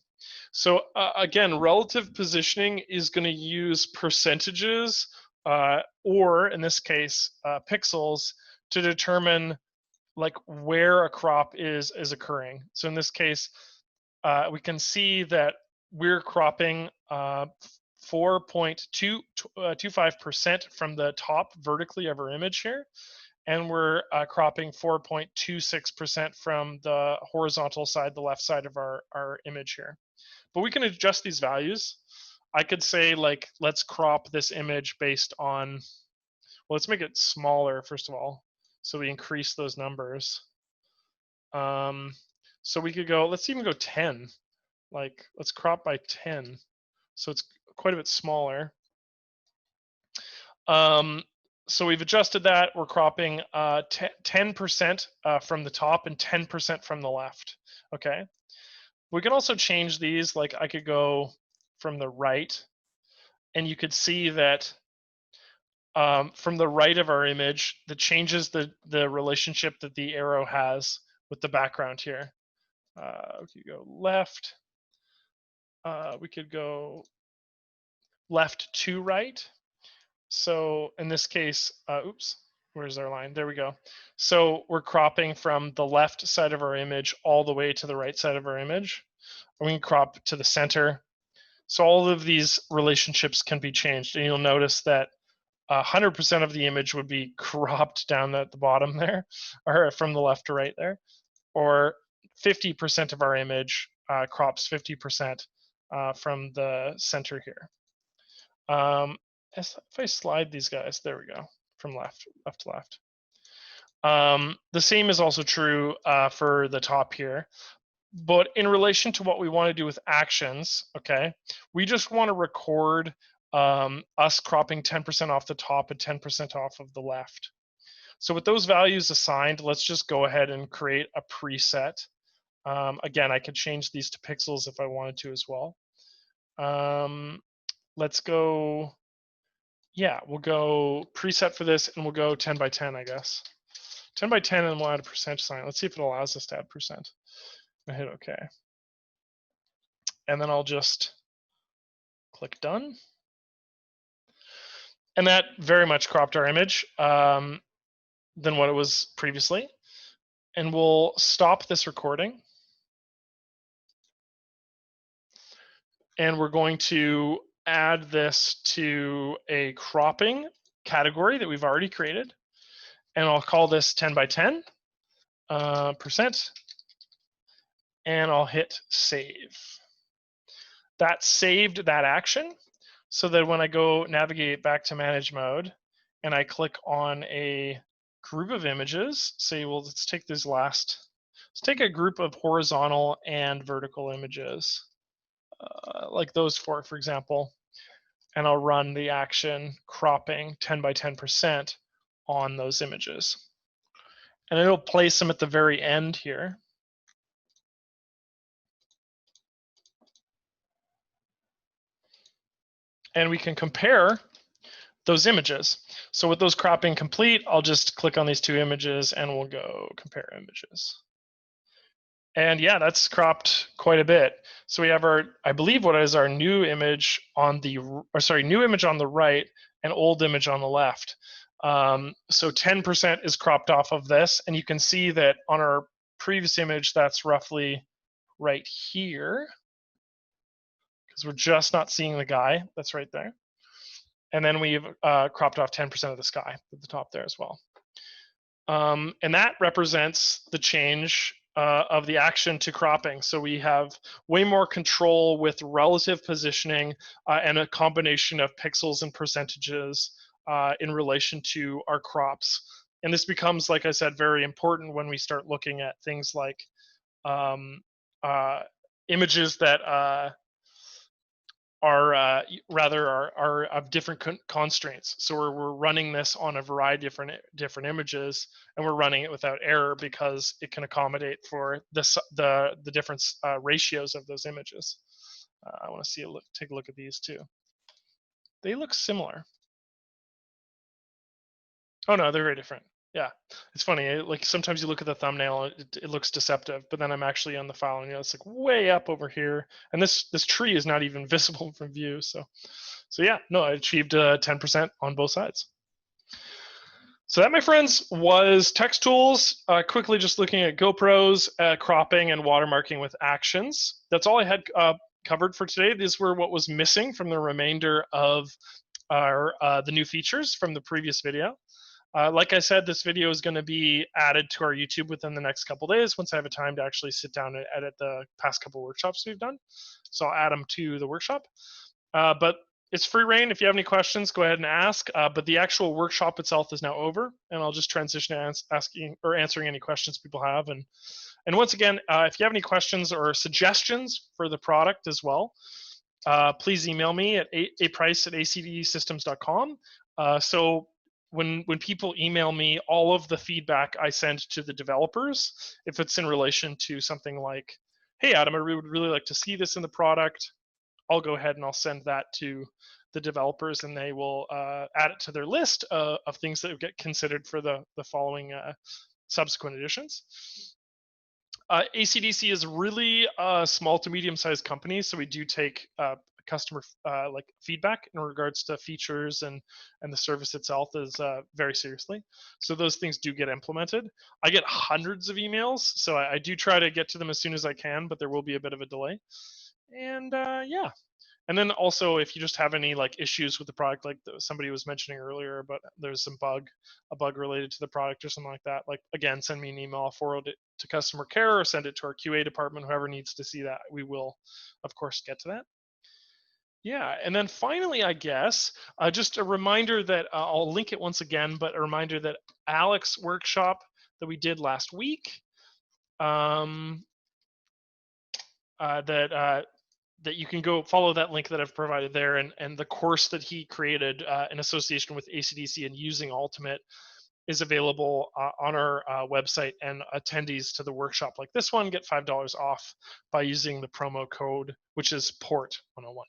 So again, relative positioning is going to use percentages or in this case, pixels to determine like where a crop is occurring. So in this case, we can see that we're cropping 4.25% from the top vertically of our image here, and we're cropping 4.26% from the horizontal side, the left side of our image here. But we can adjust these values. I could say, like, let's crop this image based on, well, let's make it smaller first of all, so we increase those numbers. So we could go, let's even go 10. Like, let's crop by 10. So it's quite a bit smaller. So we've adjusted that. We're cropping 10% from the top and 10% from the left. Okay. We can also change these. Like, I could go from the right, and you could see that from the right of our image, that changes the relationship that the arrow has with the background here. We could go left. We could go left to right. So in this case, oops, where's our line? There we go. So we're cropping from the left side of our image all the way to the right side of our image. And we can crop to the center. So all of these relationships can be changed. And you'll notice that 100% of the image would be cropped down at the bottom there, or from the left to right there. Or 50% of our image crops 50% from the center here. If I slide these guys, there we go, from left to left. The same is also true for the top here. But in relation to what we want to do with actions, okay, we just want to record us cropping 10% off the top and 10% off of the left. So with those values assigned, let's just go ahead and create a preset. Again, I could change these to pixels if I wanted to as well. Let's go, yeah, we'll go preset for this, and we'll go 10 by 10, I guess. 10 by 10, and we'll add a percent sign. Let's see if it allows us to add percent. I hit OK. And then I'll just click done. And that very much cropped our image than what it was previously. And we'll stop this recording. And we're going to add this to a cropping category that we've already created. And I'll call this 10 by 10 percent. And I'll hit save. That saved that action, so that when I go navigate back to manage mode and I click on a group of images, say, well, let's take these let's take a group of horizontal and vertical images, like those four, for example, and I'll run the action cropping 10 by 10% on those images. And it'll place them at the very end here. And we can compare those images. So with those cropping complete, I'll just click on these two images and we'll go compare images. And yeah, that's cropped quite a bit. So we have our, I believe what is our new image on the, or sorry, new image on the right and old image on the left. So 10% is cropped off of this. And you can see that on our previous image, that's roughly right here, because we're just not seeing the guy that's right there. And then we've cropped off 10% of the sky at the top there as well. And that represents the change of the action to cropping. So we have way more control with relative positioning and a combination of pixels and percentages in relation to our crops. And this becomes, like I said, very important when we start looking at things like images that are of different constraints. So we're running this on a variety of different images, and we're running it without error because it can accommodate for the different ratios of those images. I want to take a look at these too. They look similar. Oh no, they're very different. Yeah, it's funny. Like sometimes you look at the thumbnail, it looks deceptive, but then I'm actually on the file, and it's like way up over here, and this tree is not even visible from view. So yeah, no, I achieved 10% on both sides. So that, my friends, was text tools. Quickly just looking at GoPros, cropping, and watermarking with actions. That's all I had covered for today. These were what was missing from the remainder of our the new features from the previous video. Like I said, this video is going to be added to our YouTube within the next couple days once I have a time to actually sit down and edit the past couple workshops we've done. So I'll add them to the workshop. But it's free reign. If you have any questions, go ahead and ask. But the actual workshop itself is now over, and I'll just transition to asking or answering any questions people have. And once again, if you have any questions or suggestions for the product as well, please email me at aprice@acdsystems.com. So when people email me, all of the feedback I send to the developers, if it's in relation to something like, hey, Adam, I would really like to see this in the product, I'll go ahead and I'll send that to the developers, and they will add it to their list of things that get considered for the following subsequent editions. ACDSee is really a small to medium-sized company, so we do take customer like feedback in regards to features and the service itself is very seriously. So those things do get implemented. I get hundreds of emails, so I do try to get to them as soon as I can, but there will be a bit of a delay. And yeah. And then also, if you just have any like issues with the product, like somebody was mentioning earlier, but there's a bug related to the product or something like that, like again, send me an email, I'll forward it to customer care or send it to our QA department, whoever needs to see that. We will, of course, get to that. Yeah, and then finally, I guess, just a reminder that I'll link it once again, but a reminder that Alex's workshop that we did last week, that you can go follow that link that I've provided there, and the course that he created in association with ACDSee and using Ultimate is available on our website, and attendees to the workshop like this one get $5 off by using the promo code, which is PORT101.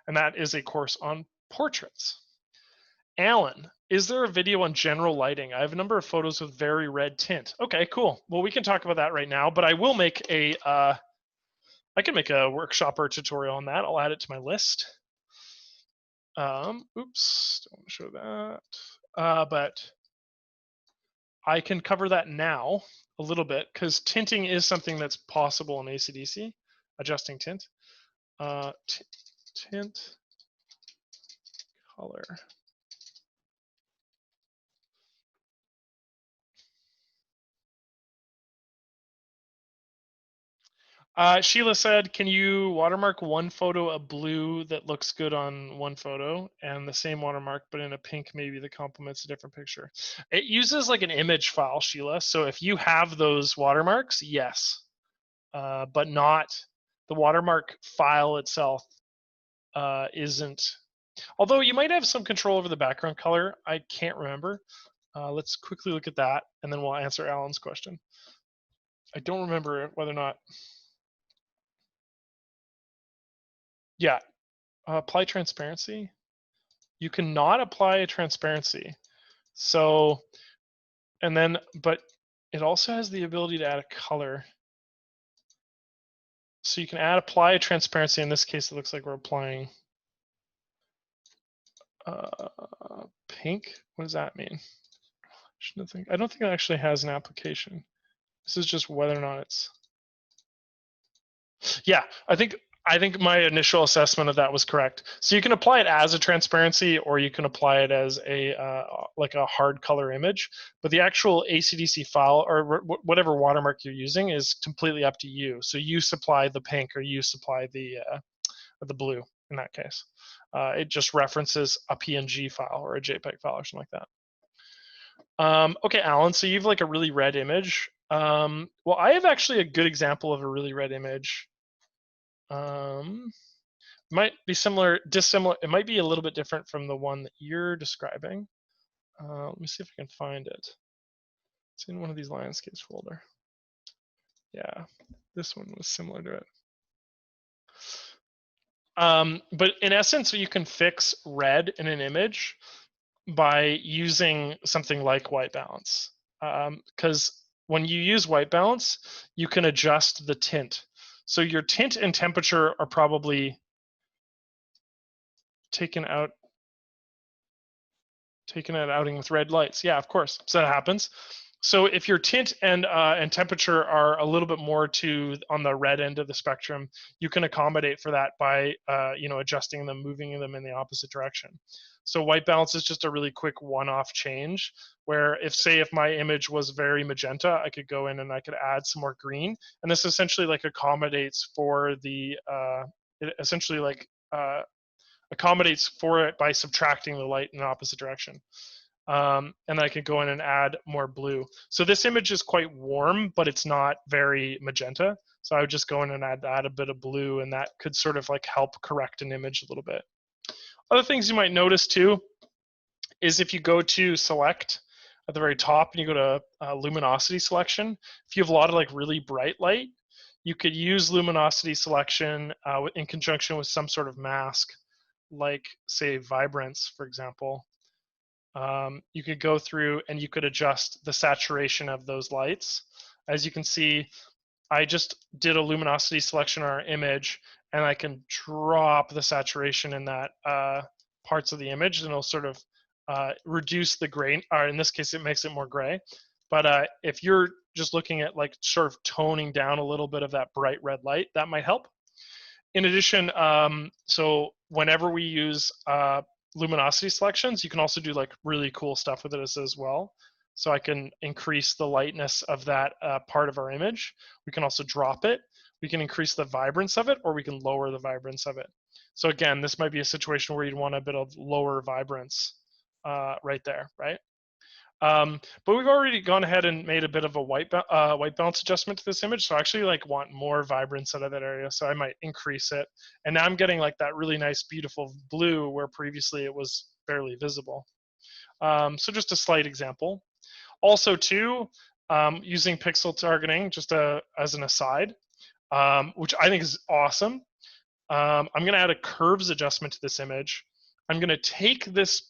And that is a course on portraits. Alan, is there a video on general lighting? I have a number of photos with very red tint. Okay, cool. Well, we can talk about that right now, but I will make I can make a workshop or tutorial on that. I'll add it to my list. Oops, don't want to show that. But I can cover that now a little bit, because tinting is something that's possible in ACDSee, adjusting tint. Tint color. Sheila said, can you watermark one photo a blue that looks good on one photo, and the same watermark but in a pink maybe that complements a different picture? It uses like an image file, Sheila. So if you have those watermarks, yes, but not the watermark file itself isn't. Although you might have some control over the background color. I can't remember. Let's quickly look at that, and then we'll answer Alan's question. I don't remember whether or not. Yeah, apply transparency. You cannot apply a transparency. So, and then, but it also has the ability to add a color. So you can apply a transparency. In this case, it looks like we're applying pink. What does that mean? I don't think it actually has an application. This is just whether or not it's. Yeah, I think my initial assessment of that was correct. So you can apply it as a transparency, or you can apply it as a like a hard color image. But the actual ACDSee file, or whatever watermark you're using, is completely up to you. So you supply the pink, or you supply the blue in that case. It just references a PNG file or a JPEG file or something like that. Okay, Alan, so you have like a really red image. Well, I have actually a good example of a really red image. Might be dissimilar. It might be a little bit different from the one that you're describing. Let me see if I can find it. It's in one of these landscapes folder. Yeah, this one was similar to it. But in essence, you can fix red in an image by using something like white balance. Because when you use white balance, you can adjust the tint. So your tint and temperature are probably taken out outing with red lights. Yeah, of course. So that happens. So if your tint and temperature are a little bit more on the red end of the spectrum, you can accommodate for that by adjusting them, moving them in the opposite direction. So white balance is just a really quick one-off change, where if my image was very magenta, I could go in and I could add some more green, and this essentially like accommodates for the accommodates for it by subtracting the light in the opposite direction. And then I could go in and add more blue. So this image is quite warm, but it's not very magenta. So I would just go in and add a bit of blue, and that could sort of like help correct an image a little bit. Other things you might notice too is if you go to select at the very top and you go to luminosity selection, if you have a lot of like really bright light, you could use luminosity selection in conjunction with some sort of mask, like say vibrance, for example. You could go through and you could adjust the saturation of those lights. As you can see, I just did a luminosity selection on our image, and I can drop the saturation in that parts of the image, and it'll sort of reduce the grain, or in this case, it makes it more gray. But if you're just looking at like sort of toning down a little bit of that bright red light, that might help. In addition, so whenever we use luminosity selections, you can also do like really cool stuff with it as well. So I can increase the lightness of that part of our image. We can also drop it. We can increase the vibrance of it, or we can lower the vibrance of it. So again, this might be a situation where you'd want a bit of lower vibrance right there, right? But we've already gone ahead and made a bit of a white balance adjustment to this image. So I actually like want more vibrance out of that area. So I might increase it. And now I'm getting like that really nice, beautiful blue where previously it was barely visible. So just a slight example. Also too, using pixel targeting, just as an aside, which I think is awesome. I'm going to add a curves adjustment to this image. I'm going to take this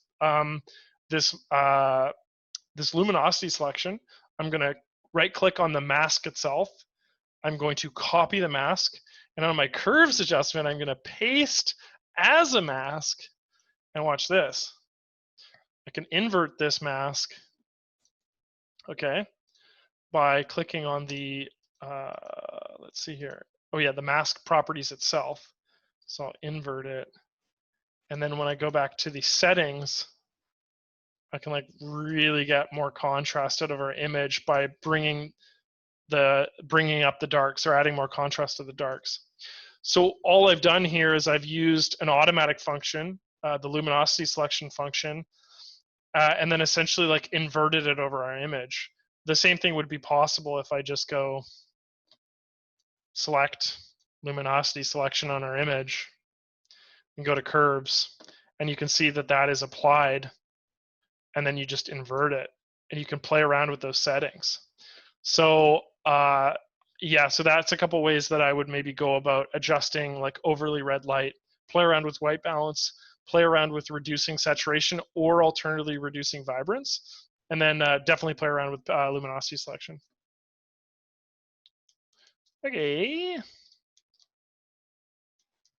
this luminosity selection. I'm going to right click on the mask itself. I'm going to copy the mask, and on my curves adjustment, I'm going to paste as a mask. And watch this. I can invert this mask, okay, by clicking on the let's see here. Oh yeah, the mask properties itself. So I'll invert it, and then when I go back to the settings, I can like really get more contrast out of our image by bringing up the darks or adding more contrast to the darks. So all I've done here is I've used an automatic function, the luminosity selection function, and then essentially like inverted it over our image. The same thing would be possible if I just go select luminosity selection on our image and go to curves, and you can see that that is applied, and then you just invert it, and you can play around with those settings. So yeah, so that's a couple ways that I would maybe go about adjusting like overly red light, play around with white balance, play around with reducing saturation, or alternatively reducing vibrance, and then definitely play around with luminosity selection. Okay.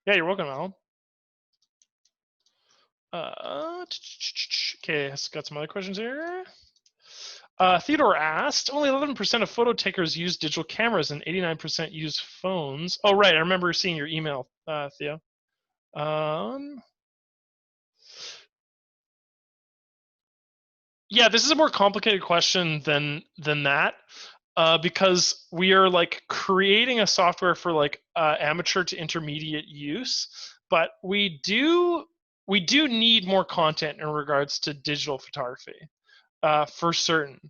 Yeah, you're welcome, Alan. Okay, got some other questions here. Theodore asked, only 11% of photo takers use digital cameras and 89% use phones. Oh, right, I remember seeing your email, Theo. Yeah, this is a more complicated question than that, because we are like creating a software for like amateur to intermediate use, but we do need more content in regards to digital photography, for certain.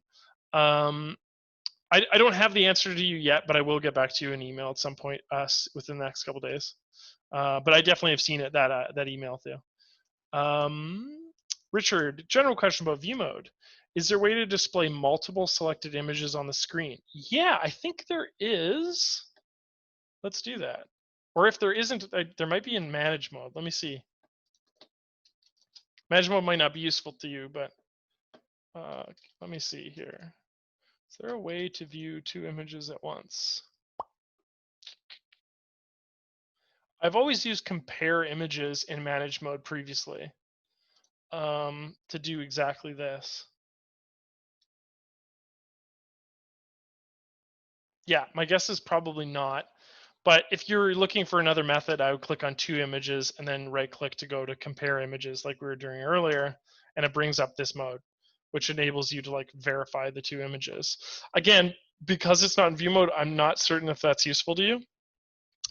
I don't have the answer to you yet, but I will get back to you in email at some point within the next couple days. But I definitely have seen it, that email, Theo. Richard, general question about view mode. Is there a way to display multiple selected images on the screen? Yeah, I think there is. Let's do that. Or if there isn't, there might be in manage mode. Let me see. Manage mode might not be useful to you, but let me see here. Is there a way to view two images at once? I've always used compare images in manage mode previously to do exactly this. Yeah, my guess is probably not. But if you're looking for another method, I would click on two images and then right click to go to compare images like we were doing earlier. And it brings up this mode, which enables you to like verify the two images. Again, because it's not in view mode, I'm not certain if that's useful to you.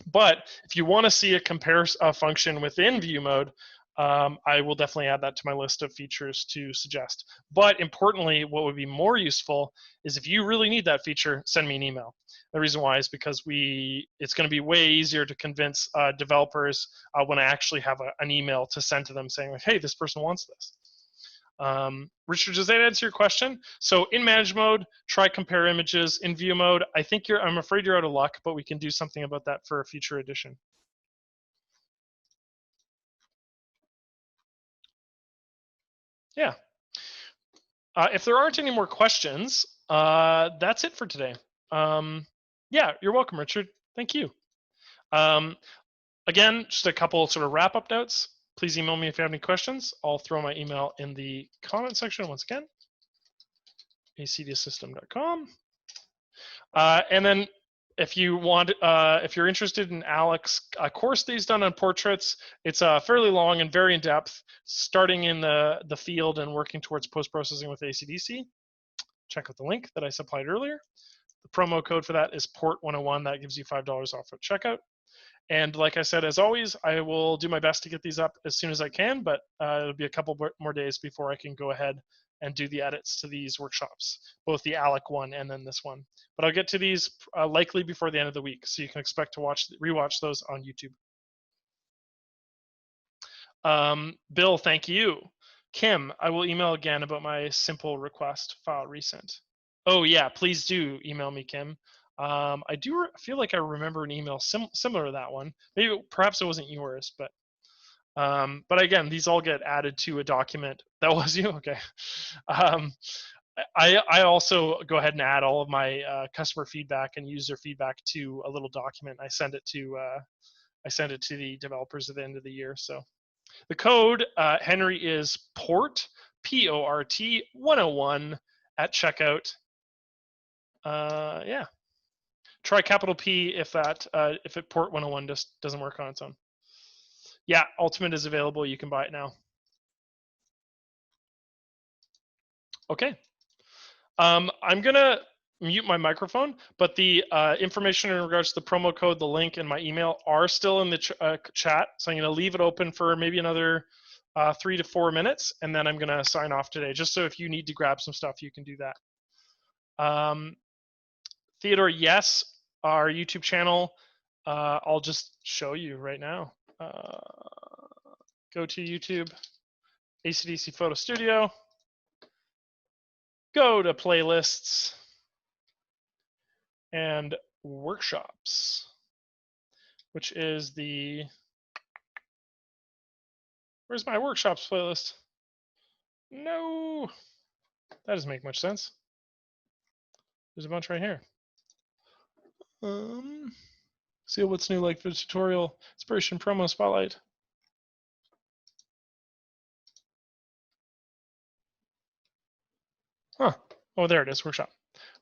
But if you want to see a compare function within view mode, I will definitely add that to my list of features to suggest. But importantly, what would be more useful is if you really need that feature, send me an email. The reason why is because it's going to be way easier to convince developers when I actually have an email to send to them saying, like, hey, this person wants this. Richard, does that answer your question? So in manage mode, try compare images. In view mode, I'm afraid you're out of luck, but we can do something about that for a future edition. Yeah. If there aren't any more questions, that's it for today. Yeah, you're welcome, Richard. Thank you. Again, just a couple sort of wrap-up notes. Please email me if you have any questions. I'll throw my email in the comment section once again, acdsystem.com. And then if you want, if you're interested in Alex's course that he's done on portraits, it's fairly long and very in depth, starting in the field and working towards post-processing with ACDSee. Check out the link that I supplied earlier. The promo code for that is PORT101. That gives you $5 off at checkout. And like I said, as always, I will do my best to get these up as soon as I can, but it'll be a couple more days before I can go ahead and do the edits to these workshops, both the ALEC one and then this one. But I'll get to these likely before the end of the week, so you can expect to rewatch those on YouTube. Bill, thank you. Kim, I will email again about my simple request file recent. Oh yeah, please do email me, Kim. I do feel like I remember an email similar to that one. Maybe perhaps it wasn't yours, but again, these all get added to a document. That was you, okay. I also go ahead and add all of my customer feedback and user feedback to a little document. I send it to the developers at the end of the year. So the code, Henry, is PORT, P-O-R-T 101 at checkout. Yeah. Try capital P if it port 101 just doesn't work on its own. Yeah, Ultimate is available. You can buy it now. Okay. I'm gonna mute my microphone, but the information in regards to the promo code, the link, and my email are still in the chat. So I'm gonna leave it open for maybe another 3 to 4 minutes, and then I'm gonna sign off today. Just so if you need to grab some stuff, you can do that. Theodore, yes, our YouTube channel. I'll just show you right now. Go to YouTube, ACDSee Photo Studio. Go to playlists and workshops, which is the, where's my workshops playlist? No, that doesn't make much sense. There's a bunch right here. See what's new, like for the tutorial, inspiration, promo, spotlight. Huh. Oh, there it is, workshop.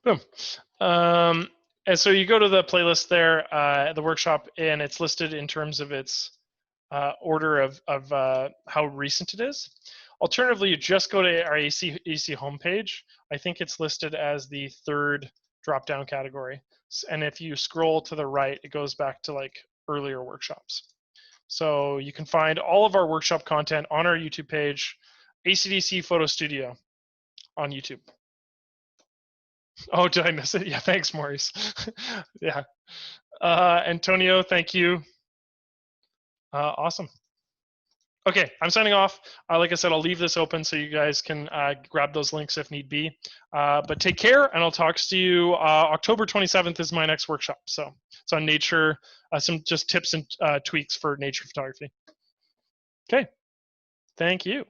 Boom. And so you go to the playlist there, the workshop, and it's listed in terms of its order of how recent it is. Alternatively, you just go to our ACDSee homepage. I think it's listed as the third drop-down category. And if you scroll to the right, it goes back to like earlier workshops. So you can find all of our workshop content on our YouTube page, ACDSee Photo Studio on YouTube. Oh, did I miss it? Yeah, thanks, Maurice. Yeah. Antonio, thank you. Awesome. Okay, I'm signing off. Like I said, I'll leave this open so you guys can grab those links if need be. But take care, and I'll talk to you. October 27th is my next workshop. So it's on nature, some just tips and tweaks for nature photography. Okay, thank you.